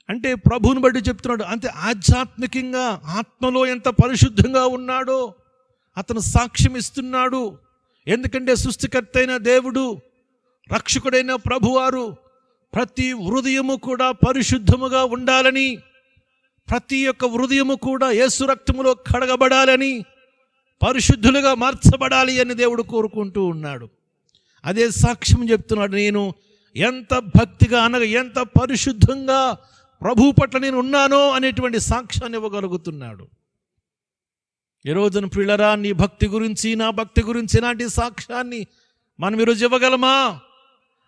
అంటే ప్రభువుని బట్టి చెప్తున్నాడు. అంతే ఆధ్యాత్మికంగా ఆత్మలో ఎంత పరిశుద్ధంగా ఉన్నాడో అతను సాక్ష్యం ఇస్తున్నాడు. ఎందుకంటే సృష్టికర్త అయిన దేవుడు, రక్షకుడైన ప్రభువారు ప్రతి హృదయము కూడా పరిశుద్ధముగా ఉండాలని, ప్రతి ఒక్క హృదయము కూడా యేసు రక్తములో కడగబడాలని, పరిశుద్ధులుగా మార్చబడాలి అని దేవుడు కోరుకుంటూ ఉన్నాడు. అదే సాక్ష్యం చెప్తున్నాడు, నేను ఎంత భక్తిగా అనగా ఎంత పరిశుద్ధంగా ప్రభు పట్ల నేను ఉన్నానో అనేటువంటి సాక్ష్యాన్ని ఇవ్వగలుగుతున్నాడు. ఈ రోజున ప్రియులరా, నీ భక్తి గురించి, నా భక్తి గురించి ఇలాంటి సాక్ష్యాన్ని మనం ఈరోజు ఇవ్వగలమా?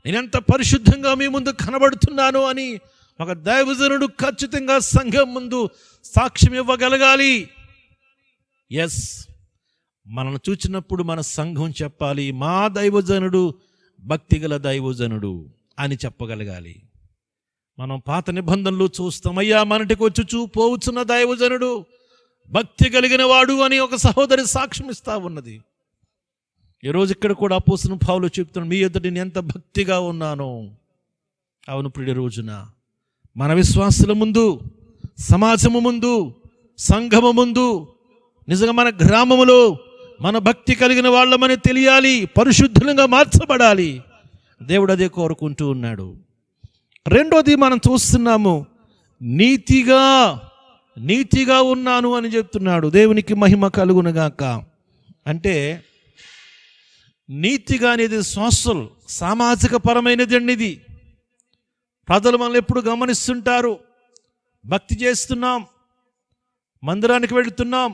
నేనెంత పరిశుద్ధంగా మీ ముందు కనబడుతున్నాను అని ఒక దైవజనుడు ఖచ్చితంగా సంఘం ముందు సాక్ష్యం ఇవ్వగలగాలి. ఎస్, మనల్ని చూచినప్పుడు మన సంఘం చెప్పాలి, మా దైవజనుడు భక్తిగల దైవజనుడు అని చెప్పగలగాలి. మనం పాత నిబంధనలు చూస్తామయ్యా, మనటికి వచ్చి పోవచ్చున్న దైవజనుడు భక్తి కలిగిన వాడు అని ఒక సహోదరి సాక్ష్యం ఇస్తా ఉన్నది. ఈరోజు ఇక్కడ కూడా అపోస్తలుడైన పౌలు చెప్తున్నాడు, మీ ఎదుట నేను ఎంత భక్తిగా ఉన్నానో. అవును ప్రియ, రోజున మన విశ్వాసుల ముందు, సమాజము ముందు, సంఘము ముందు, నిజంగా మన గ్రామములో మన భక్తి కలిగిన వాళ్ళమని తెలియాలి, పరిశుద్ధంగా మార్చబడాలి. దేవుడు అదే కోరుకుంటూ ఉన్నాడు. రెండోది మనం చూస్తున్నాము, నీతిగా ఉన్నాను అని చెప్తున్నాడు. దేవునికి మహిమ కలుగునుగాక. అంటే నీతిగా అనేది సోషల్, సామాజిక పరమైనది అండి. ఇది ప్రజలు మనల్ని ఎప్పుడు గమనిస్తుంటారు. భక్తి చేస్తున్నాం, మందిరానికి వెళుతున్నాం,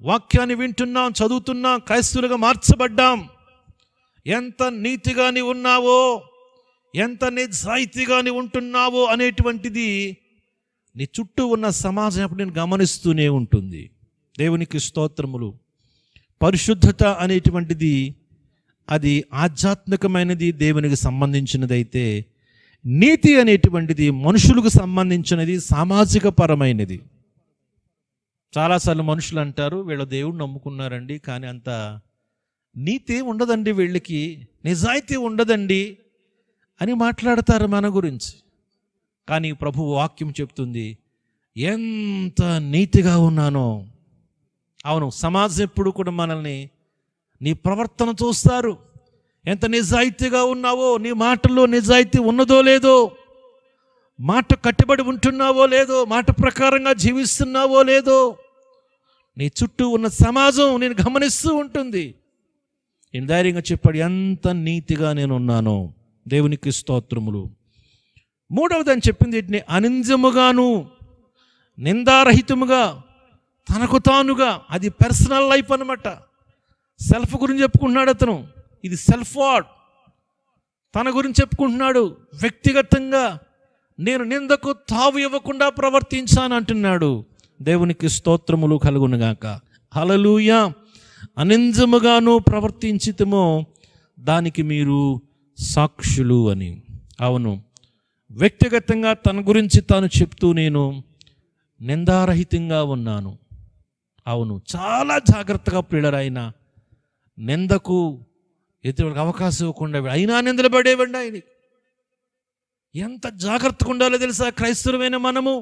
వాక్యాన్ని వింటున్నాం, చదువుతున్నాం, క్రైస్తవులుగా మార్చబడ్డాం. ఎంత నీతిగా నీ ఉన్నావో, ఎంత నిజాయితీగా నీ ఉంటున్నావో అనేటువంటిది నీ చుట్టూ ఉన్న సమాజం అప్పుడు నేను గమనిస్తూనే ఉంటుంది. దేవునికి స్తోత్రములు. పరిశుద్ధత అనేటువంటిది అది ఆధ్యాత్మికమైనది, దేవునికి సంబంధించినదైతే నీతి అనేటువంటిది మనుషులకు సంబంధించినది, సామాజిక పరమైనది. చాలాసార్లు మనుషులు అంటారు, వీళ్ళ దేవుడిని నమ్ముకున్నారండి కానీ అంత నీతి ఉండదండి, వీళ్ళకి నిజాయితీ ఉండదండి అని మాట్లాడతారు మన గురించి. కానీ ప్రభువు వాక్యం చెప్తుంది, ఎంత నీతిగా ఉన్నానో. అవును, సమాజం ఎప్పుడు కూడా మనల్ని నీ ప్రవర్తన చూస్తారు, ఎంత నిజాయితీగా ఉన్నావో, నీ మాటల్లో నిజాయితీ ఉన్నదో లేదో, మాట కట్టుబడి ఉంటున్నావో లేదో, మాట ప్రకారంగా జీవిస్తున్నావో లేదో, నీ చుట్టూ ఉన్న సమాజం నేను గమనిస్తూ ఉంటుంది. నేను ధైర్యంగా చెప్పాడు, ఎంత నీతిగా నేను ఉన్నానో. దేవునికి స్తోత్రములు. మూడవది అని చెప్పింది వీటిని అనింజముగాను నిందారహితముగా తనకు తానుగా, అది పర్సనల్ లైఫ్ అన్నమాట. సెల్ఫ్ గురించి చెప్పుకుంటున్నాడు అతను, ఇది సెల్ఫ్ వార్డ్. తన గురించి చెప్పుకుంటున్నాడు వ్యక్తిగతంగా, నేను నిందకు తావు ఇవ్వకుండా ప్రవర్తించాను అంటున్నాడు. దేవునికి స్తోత్రములు కలుగునుగాక. హల్లెలూయా. అనింజముగాను ప్రవర్తించితమో దానికి మీరు సాక్షులు అని. అవును, వ్యక్తిగతంగా తన గురించి తాను చెప్తూ నేను నిందారహితంగా ఉన్నాను. అవును, చాలా జాగ్రత్తగా ప్రియులరైన నిందకు ఎదురు అవకాశం ఇవ్వకుండా అయినా నిందలు పడేవండి ఆయన. ఎంత జాగ్రత్తగా ఉండాలో తెలుసా? క్రైస్తవులమైన మనము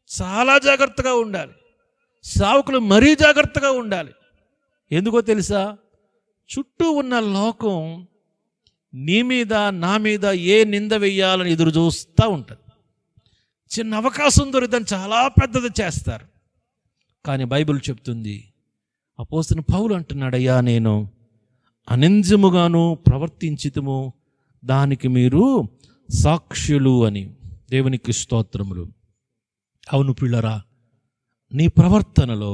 చాలా జాగ్రత్తగా ఉండాలి. సావుకులు మరీ జాగ్రత్తగా ఉండాలి. ఎందుకో తెలుసా? చుట్టూ ఉన్న లోకం నీ మీద నా మీద ఏ నింద వెయ్యాలని ఎదురు చూస్తూ ఉంటుంది. చిన్న అవకాశం దొరికిందని చాలా పెద్దది చేస్తారు. కానీ బైబిల్ చెప్తుంది, అపోస్తలుడైన పౌలు అంటున్నాడు, అయ్యా నేను అనింజముగాను ప్రవర్తించితము దానికి మీరు సాక్షులు అని. దేవునికి స్తోత్రములు. అవును పిల్లరా, నీ ప్రవర్తనలో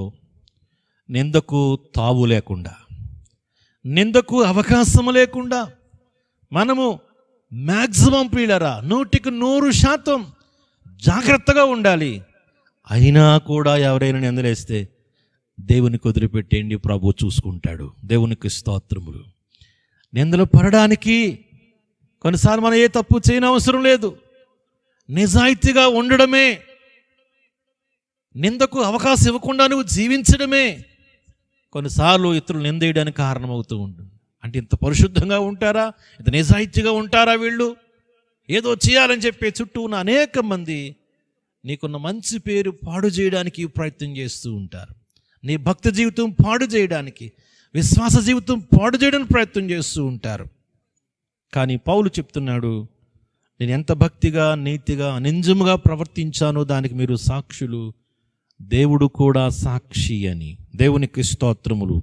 నిందకు తావు లేకుండా, నిందకు అవకాశం లేకుండా మనము మ్యాక్సిమం ప్రియులరా 100% జాగ్రత్తగా ఉండాలి. అయినా కూడా ఎవరైనా నిందలేస్తే దేవునికి వదిలిపెట్టేయండి, ప్రభు చూసుకుంటాడు. దేవునికి స్తోత్రములు. నిందలు పడడానికి కొన్నిసార్లు మనం ఏ తప్పు చేయని అవసరం లేదు. నిజాయితీగా ఉండడమే, నిందకు అవకాశం ఇవ్వకుండా నువ్వు జీవించడమే కొన్నిసార్లు ఇతరులు నిందేయడానికి కారణమవుతూ ఉంటుంది. అంటే ఇంత పరిశుద్ధంగా ఉంటారా, ఇంత నిజాయితీగా ఉంటారా వీళ్ళు, ఏదో చేయాలని చెప్పి చుట్టూ ఉన్న అనేక మంది నీకున్న మంచి పేరు పాడు చేయడానికి ప్రయత్నం చేస్తూ ఉంటారు. నీ భక్తి జీవితం పాడు చేయడానికి, విశ్వాస జీవితం పాడు చేయడానికి ప్రయత్నం చేస్తూ ఉంటారు. కానీ పౌలు చెప్తున్నాడు, నేను ఎంత భక్తిగా నీతిగా అనింజముగా ప్రవర్తించానో దానికి మీరు సాక్షులు, దేవుడు కూడా సాక్షి అని. దేవునికి స్తోత్రములు.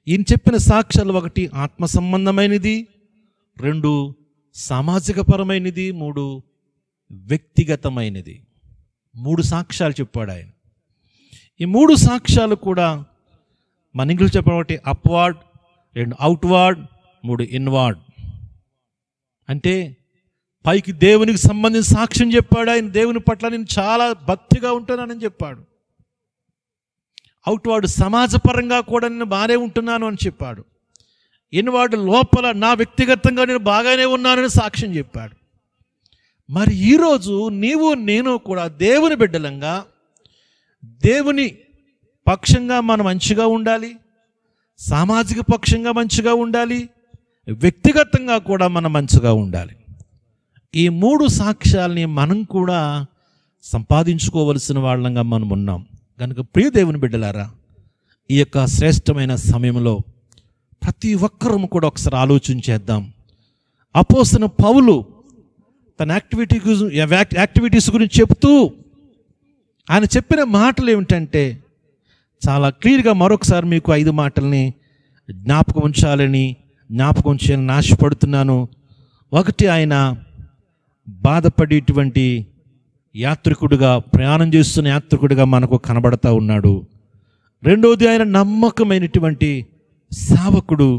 ఈయన చెప్పిన సాక్ష్యాలు, 1 ఆత్మ సంబంధమైనది, 2 సామాజిక పరమైనది, 3 వ్యక్తిగతమైనది. 3 సాక్ష్యాలు చెప్పాడు ఆయన. ఈ 3 సాక్ష్యాలు కూడా మన ఇంగ్లీష్ చెప్పబట్టి అప్వార్డ్, 2 అవుట్వార్డ్, 3 ఇన్వార్డ్. అంటే పైకి దేవునికి సంబంధించిన సాక్ష్యం చెప్పాడు ఆయన. దేవుని పట్ల నేను చాలా భక్తిగా ఉంటానని చెప్పాడు. అవుట్వార్డ్ సమాజపరంగా కూడా నేను బాగానే ఉంటున్నాను అని చెప్పాడు. ఇన్వార్డ్ లోపల నా వ్యక్తిగతంగా నేను బాగానే ఉన్నానని సాక్ష్యం చెప్పాడు. మరి ఈరోజు నీవు నేను కూడా దేవుని బిడ్డలంగా, దేవుని పక్షంగా మనం మంచిగా ఉండాలి, సామాజిక పక్షంగా మంచిగా ఉండాలి, వ్యక్తిగతంగా కూడా మనం మంచిగా ఉండాలి. ఈ 3 సాక్ష్యాలని మనం కూడా సంపాదించుకోవలసిన వాళ్ళంగా మనం ఉన్నాం. కనుక ప్రియ దేవుని బిడ్డలారా, ఈ యొక్క శ్రేష్టమైన సమయంలో ప్రతి ఒక్కరూ కూడా ఒకసారి ఆలోచించేద్దాం. అపోస్తలుడైన పౌలు తన యాక్టివిటీస్ గురించి చెప్తూ ఆయన చెప్పిన మాటలు ఏమిటంటే చాలా క్లియర్గా మరొకసారి మీకు 5 మాటల్ని జ్ఞాపకం ఉంచాలని ఆశపడుతున్నాను. 1, ఆయన బాధపడేటువంటి యాత్రికుడిగా, ప్రయాణం చేస్తున్న యాత్రికుడిగా మనకు కనబడతా ఉన్నాడు. 2, ఆయన నమ్మకమైనటువంటి సేవకుడు.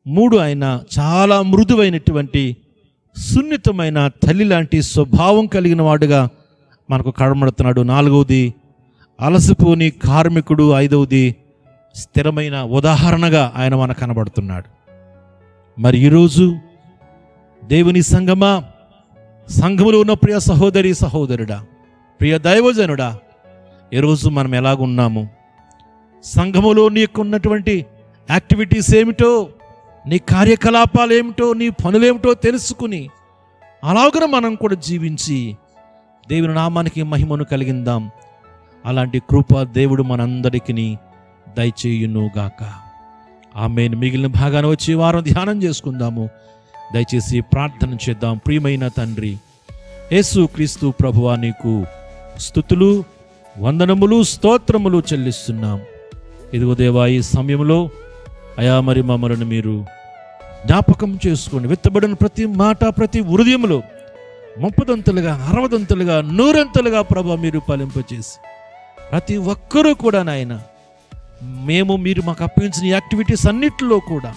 3, ఆయన చాలా మృదువైనటువంటి సున్నితమైన తల్లి లాంటి స్వభావం కలిగిన వాడుగా మనకు కనబడుతున్నాడు. 4, అలసిపోని కార్మికుడు. 5, స్థిరమైన ఉదాహరణగా ఆయన మనకు కనబడుతున్నాడు. మరి ఈరోజు దేవుని సంఘమా, సంఘములో ఉన్న ప్రియ సహోదరి సహోదరుడా, ప్రియ దైవజనుడా, ఈరోజు మనం ఎలాగున్నాము? సంఘములో నీకున్నటువంటి యాక్టివిటీస్ ఏమిటో, నీ కార్యకలాపాలు ఏమిటో, నీ పనులేమిటో తెలుసుకుని అలాగనే మనం కూడా జీవించి దేవుని నామానికి మహిమను కలిగిందాం. అలాంటి కృప దేవుడు మనందరికీ దయచేయునుగాక. ఆమేన్. మిగిలిన భాగాన్ని వచ్చి వారం ధ్యానం చేసుకుందాము. దయచేసి ప్రార్థన చేద్దాం. ప్రియమైన తండ్రి యేసు క్రీస్తు ప్రభువా, నీకు స్తుతులు, వందనములు, స్తోత్రములు చెల్లిస్తున్నాం. ఇదిగో దేవా, ఈ సమయంలో అయా మరి మమ్మల్ని మీరు జ్ఞాపకం చేసుకోండి. విత్తబడిన ప్రతి మాట, ప్రతి హృదయములో 30దంతలుగా, 60దంతలుగా, 100ంతలుగా ప్రభా మీరు ఫలింపచేసి ప్రతి ఒక్కరూ కూడా నాయన మీరు మాకు అప్పగించిన యాక్టివిటీస్ అన్నిటిలో కూడా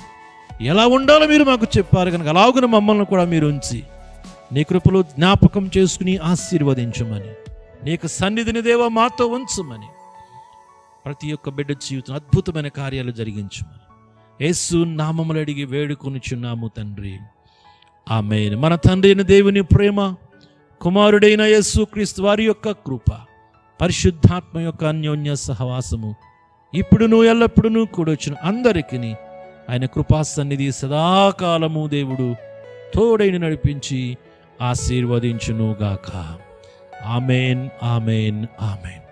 ఎలా ఉండాలో మీరు మాకు చెప్పారు కనుక అలాగున మమ్మల్ని కూడా మీరు ఉంచి నీ కృపలో జ్ఞాపకం చేసుకుని ఆశీర్వదించమని, నీకు సన్నిధిని దేవా మాతో ఉంచమని, ప్రతి ఒక్క బిడ్డ జీవితం అద్భుతమైన కార్యాలు జరిగించమని యేసు నామములు అడిగి వేడుకొనుచున్నాము తండ్రి. ఆమేన్. మన తండ్రి అయిన దేవుని ప్రేమ, కుమారుడైన యేసు క్రీస్తు వారి యొక్క కృప, పరిశుద్ధాత్మ యొక్క అన్యోన్య సహవాసము ఇప్పుడును ఎల్లప్పుడూ కూడొచ్చిన అందరికీ ఆయన కృపా సన్నిధి సదాకాలము దేవుడు తోడైన నడిపించి ఆశీర్వదించునుగాక. ఆమేన్, ఆమేన్, ఆమేన్.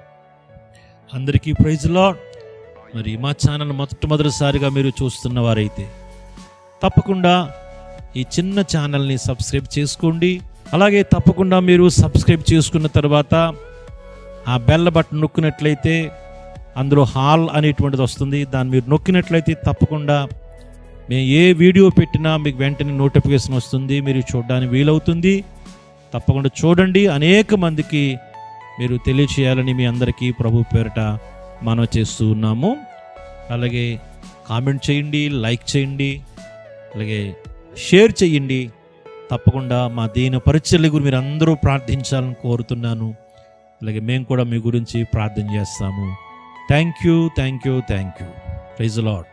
అందరికీ ప్రైజ్ లార్డ్. మరి మా ఛానల్ మొట్టమొదటిసారిగా మీరు చూస్తున్న వారైతే తప్పకుండా ఈ చిన్న ఛానల్ని సబ్స్క్రైబ్ చేసుకోండి. అలాగే తప్పకుండా మీరు సబ్స్క్రైబ్ చేసుకున్న తర్వాత ఆ బెల్ బటన్ నొక్కినట్లయితే అందులో హాల్ అనేటువంటిది వస్తుంది. దాన్ని మీరు నొక్కినట్లయితే తప్పకుండా మేము ఏ వీడియో పెట్టినా మీకు వెంటనే నోటిఫికేషన్ వస్తుంది, మీరు చూడడానికి వీలవుతుంది. తప్పకుండా చూడండి. అనేక మందికి మీరు తెలియచేయాలని మీ అందరికీ ప్రభు పేరిట మనం చేస్తూ ఉన్నాము. అలాగే కామెంట్ చేయండి, లైక్ చేయండి, అలాగే షేర్ చేయండి. తప్పకుండా మా దీన పరిచర్య గురించి మీరు అందరూ ప్రార్థించాలని కోరుతున్నాను. అలాగే మేము కూడా మీ గురించి ప్రార్థన చేస్తాము. Thank you. Praise the lord.